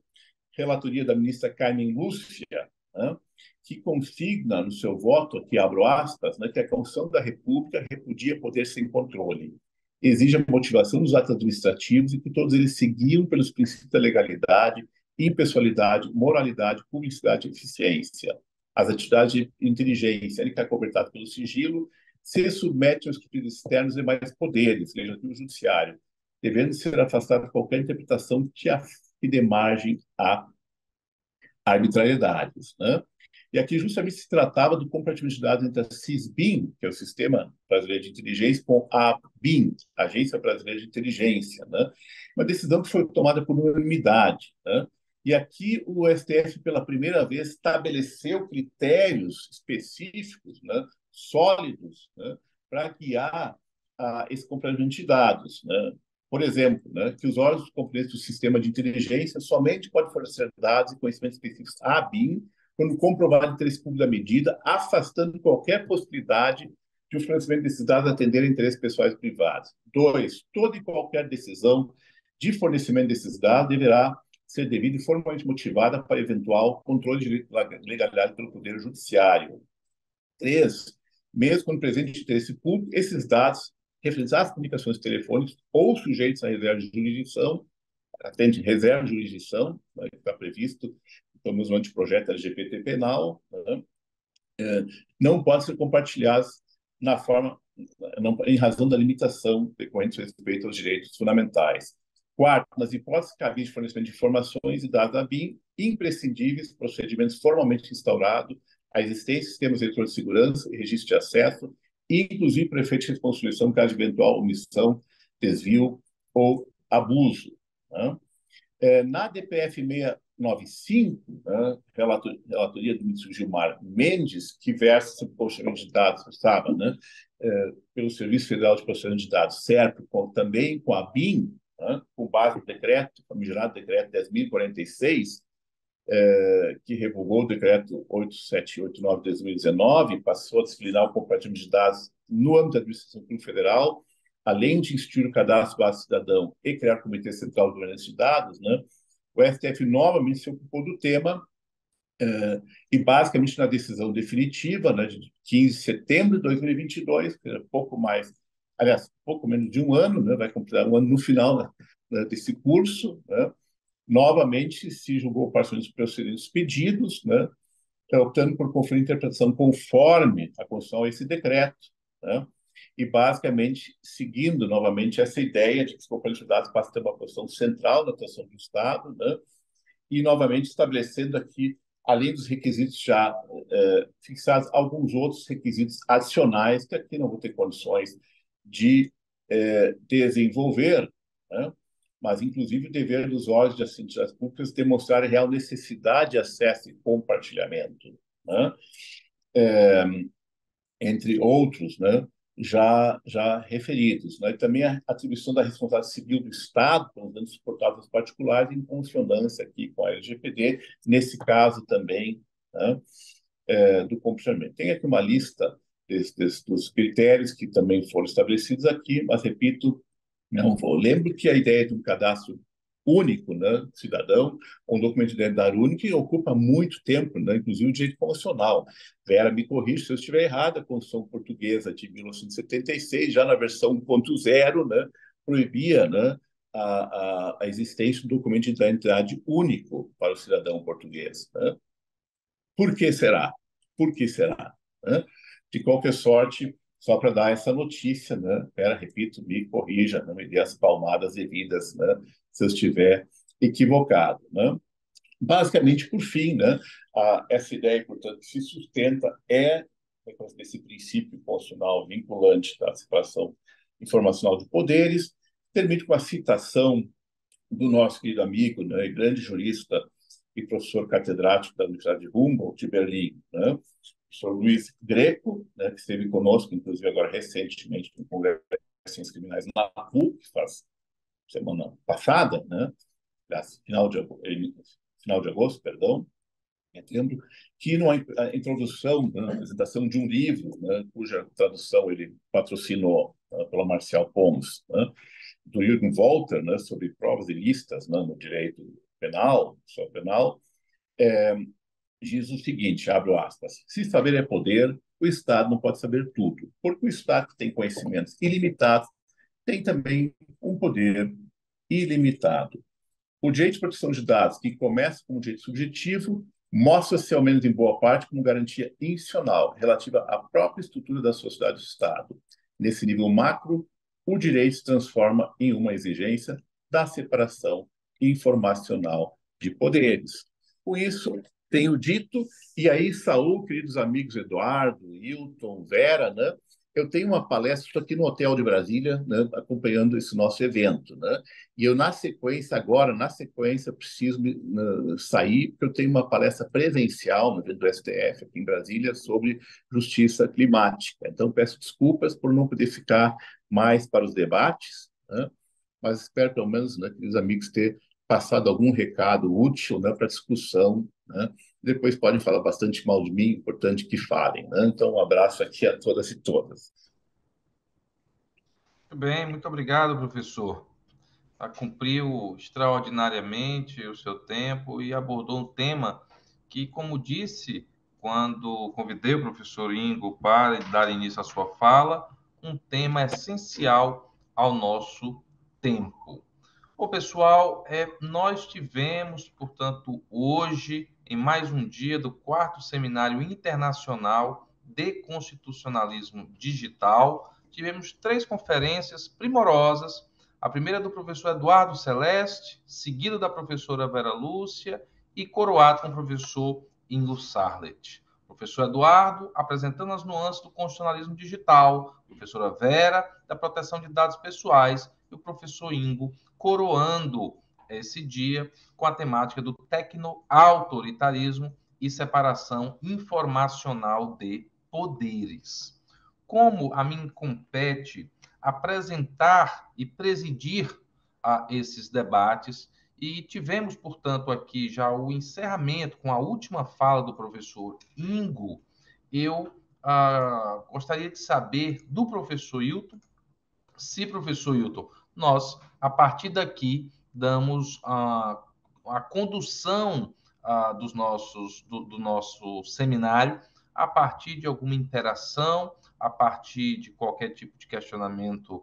Relatoria da ministra Carmen Lúcia, né? Que consigna no seu voto, aqui abro aspas, né, que a Constituição da República repudia poder sem controle, exige a motivação dos atos administrativos e que todos eles seguiam pelos princípios da legalidade, impessoalidade, moralidade, publicidade e eficiência. As atividades de inteligência, ele está cobertado pelo sigilo, se submetem aos critérios externos e demais poderes, legislativo e judiciário, devendo ser afastado de qualquer interpretação que dê margem a arbitrariedades, né? E aqui justamente se tratava do compartilhamento de dados entre a CISBIN, que é o Sistema Brasileiro de Inteligência, com a ABIN, Agência Brasileira de Inteligência, né? Uma decisão que foi tomada por unanimidade, né? E aqui o STF, pela primeira vez, estabeleceu critérios específicos, né, sólidos, né, para guiar esse compartilhamento de dados, né? Por exemplo, né, que os órgãos competentes do sistema de inteligência somente podem fornecer dados e conhecimentos específicos à ABIN quando comprovado o interesse público da medida, afastando qualquer possibilidade de o fornecimento desses dados atender a interesses pessoais e privados. 2. Toda e qualquer decisão de fornecimento desses dados deverá ser devida e formalmente motivada para eventual controle de legalidade pelo Poder Judiciário. 3. Mesmo quando presente de interesse público, esses dados referentes às comunicações telefônicas ou sujeitos à reserva de jurisdição, atende reserva de jurisdição, né, que está previsto no anteprojeto LGBT penal, né, não podem ser compartilhados em razão da limitação decorrente do respeito aos direitos fundamentais. 4. Nas hipóteses cabíveis de fornecimento de informações e dados da BIM, imprescindíveis procedimentos formalmente instaurados, a existência de sistemas eletrônicos de segurança e registro de acesso, inclusive para efeito de reconstrução em caso de eventual omissão, desvio ou abuso, né? Na DPF 695, né, relatoria do ministro Gilmar Mendes, que versa sobre o processamento de dados, estava, né, pelo Serviço Federal de Processamento de Dados, certo, também com a BIM, né, com base no decreto, famigerado decreto 10.046, que revogou o decreto 8789 de 2019, passou a disciplinar o compartilhamento de dados no âmbito da administração pública federal, além de instituir o cadastro base cidadão e criar o Comitê Central de Governança de Dados, né, o STF novamente se ocupou do tema e, basicamente, na decisão definitiva, né, de 15 de setembro de 2022, pouco menos de um ano, né, vai completar um ano no final, né, desse curso, né, novamente se julgou parcialmente os procedimentos pedidos, né, optando por conferir interpretação conforme a Constituição a esse decreto, né, e basicamente seguindo novamente essa ideia de que os companheiros de dados passam a ter uma posição central na atuação do Estado, né, e novamente estabelecendo aqui, além dos requisitos já fixados, alguns outros requisitos adicionais que aqui não vou ter condições de desenvolver, né, mas, inclusive, o dever dos órgãos de entidades públicas demonstrar a real necessidade de acesso e compartilhamento, né? Entre outros, né? já referidos, né? E também a atribuição da responsabilidade civil do Estado pelos danos suportados aos particulares em consonância aqui com a LGPD, nesse caso também, né, do compartilhamento. Tem aqui uma lista dos critérios que também foram estabelecidos aqui, mas, repito, não vou. Lembro que a ideia de um cadastro único, né, cidadão, um documento de identidade único, ocupa muito tempo, né, inclusive o direito constitucional. Vera me corrige se eu estiver errado, a Constituição Portuguesa de 1976, já na versão 1.0, né, proibia, né, a existência de um documento de identidade único para o cidadão português. Né? Por que será? Por que será? Né? De qualquer sorte, só para dar essa notícia, né? Repito, me corrija, não me dê as palmadas devidas, né? Se eu estiver equivocado, né? Basicamente, por fim, né? Essa ideia, portanto, que se sustenta esse princípio constitucional vinculante da separação informacional de poderes, permite com a citação do nosso querido amigo, né, grande jurista e professor catedrático da Universidade de Humboldt, de Berlim, né, o professor Luiz Greco, né, que esteve conosco, inclusive agora recentemente, no Congresso de Ciências Criminais na PUC, que faz semana passada, né, final de agosto, perdão, lembro que na introdução, na apresentação de um livro, né, cuja tradução ele patrocinou pela Marcial Pons, né, do Jürgen Wolter, né, sobre provas ilícitas, né, no direito penal, só penal, diz o seguinte, abro aspas, se saber é poder, o Estado não pode saber tudo, porque o Estado que tem conhecimentos ilimitados tem também um poder ilimitado. O direito de proteção de dados, que começa como direito subjetivo, mostra-se, ao menos em boa parte, como garantia institucional relativa à própria estrutura da sociedade do Estado. Nesse nível macro, o direito se transforma em uma exigência da separação informacional de poderes. Com isso, tenho dito, e aí, Saul, queridos amigos Eduardo, Hilton, Vera, né? Eu tenho uma palestra, estou aqui no Hotel de Brasília, né, acompanhando esse nosso evento, né? E eu, na sequência, preciso sair, porque eu tenho uma palestra presencial no evento do STF aqui em Brasília sobre justiça climática. Então, peço desculpas por não poder ficar mais para os debates, né? Mas espero, pelo menos, né, que os amigos ter passado algum recado útil, né, para a discussão, né? Depois podem falar bastante mal de mim, importante que falem, né? Então, um abraço aqui a todas e todas. Muito bem, muito obrigado, professor. Cumpriu extraordinariamente o seu tempo e abordou um tema que, como disse, quando convidei o professor Ingo para dar início à sua fala, um tema essencial ao nosso tempo. Bom, pessoal, nós tivemos, portanto, hoje, em mais um dia do 4º Seminário Internacional de Constitucionalismo Digital, tivemos 3 conferências primorosas. A primeira do professor Eduardo Celeste, seguido da professora Vera Lúcia e coroado com o professor Ingo Sarlet. Professor Eduardo apresentando as nuances do constitucionalismo digital, professora Vera da proteção de dados pessoais e o professor Ingo coroando esse dia com a temática do tecno-autoritarismo e separação informacional de poderes. Como a mim compete apresentar e presidir esses debates, e tivemos, portanto, aqui já o encerramento com a última fala do professor Ingo, eu gostaria de saber do professor Hilton, se, professor Hilton, nós, a partir daqui, damos a condução do nosso seminário a partir de alguma interação, a partir de qualquer tipo de questionamento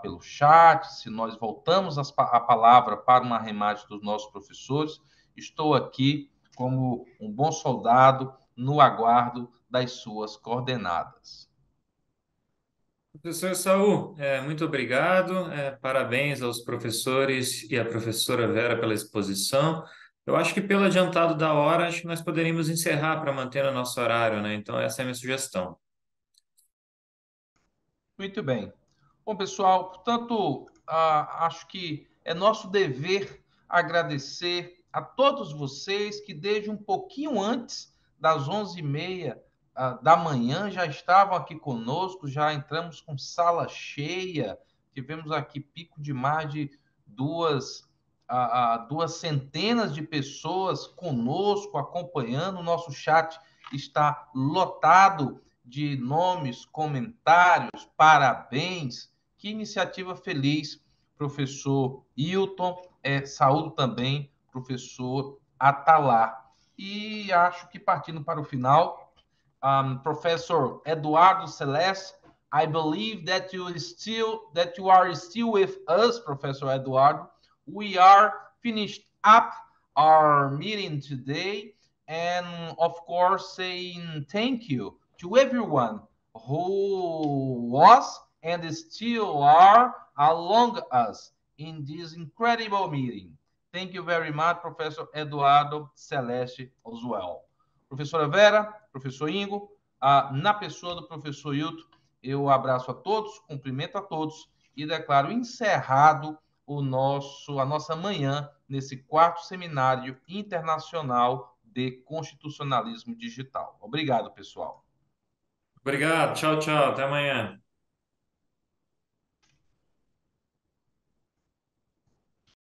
pelo chat, se nós voltamos a palavra para uma arremate dos nossos professores. Estou aqui como um bom soldado no aguardo das suas coordenadas. Professor Saul, muito obrigado. Parabéns aos professores e à professora Vera pela exposição. Eu acho que pelo adiantado da hora, acho que nós poderíamos encerrar para manter o nosso horário, né? Então, essa é a minha sugestão. Muito bem. Bom, pessoal, portanto, acho que é nosso dever agradecer a todos vocês que desde um pouquinho antes das 11h30 da manhã já estavam aqui conosco, já entramos com sala cheia, tivemos aqui pico de mais de duas centenas de pessoas conosco, acompanhando. O nosso chat está lotado de nomes, comentários, parabéns. Que iniciativa feliz, professor Hilton. Saúdo também, professor Atalar. E acho que partindo para o final, Professor Eduardo Celeste, I believe that you are still with us, Professor Eduardo. We are finished up our meeting today, and of course saying thank you to everyone who was and still are along us in this incredible meeting. Thank you very much, Professor Eduardo Celeste as well. Professora Vera, professor Ingo, na pessoa do professor Hilton, eu abraço a todos, cumprimento a todos e declaro encerrado a nossa manhã nesse 4º Seminário Internacional de Constitucionalismo Digital. Obrigado, pessoal. Obrigado, tchau, tchau, até amanhã.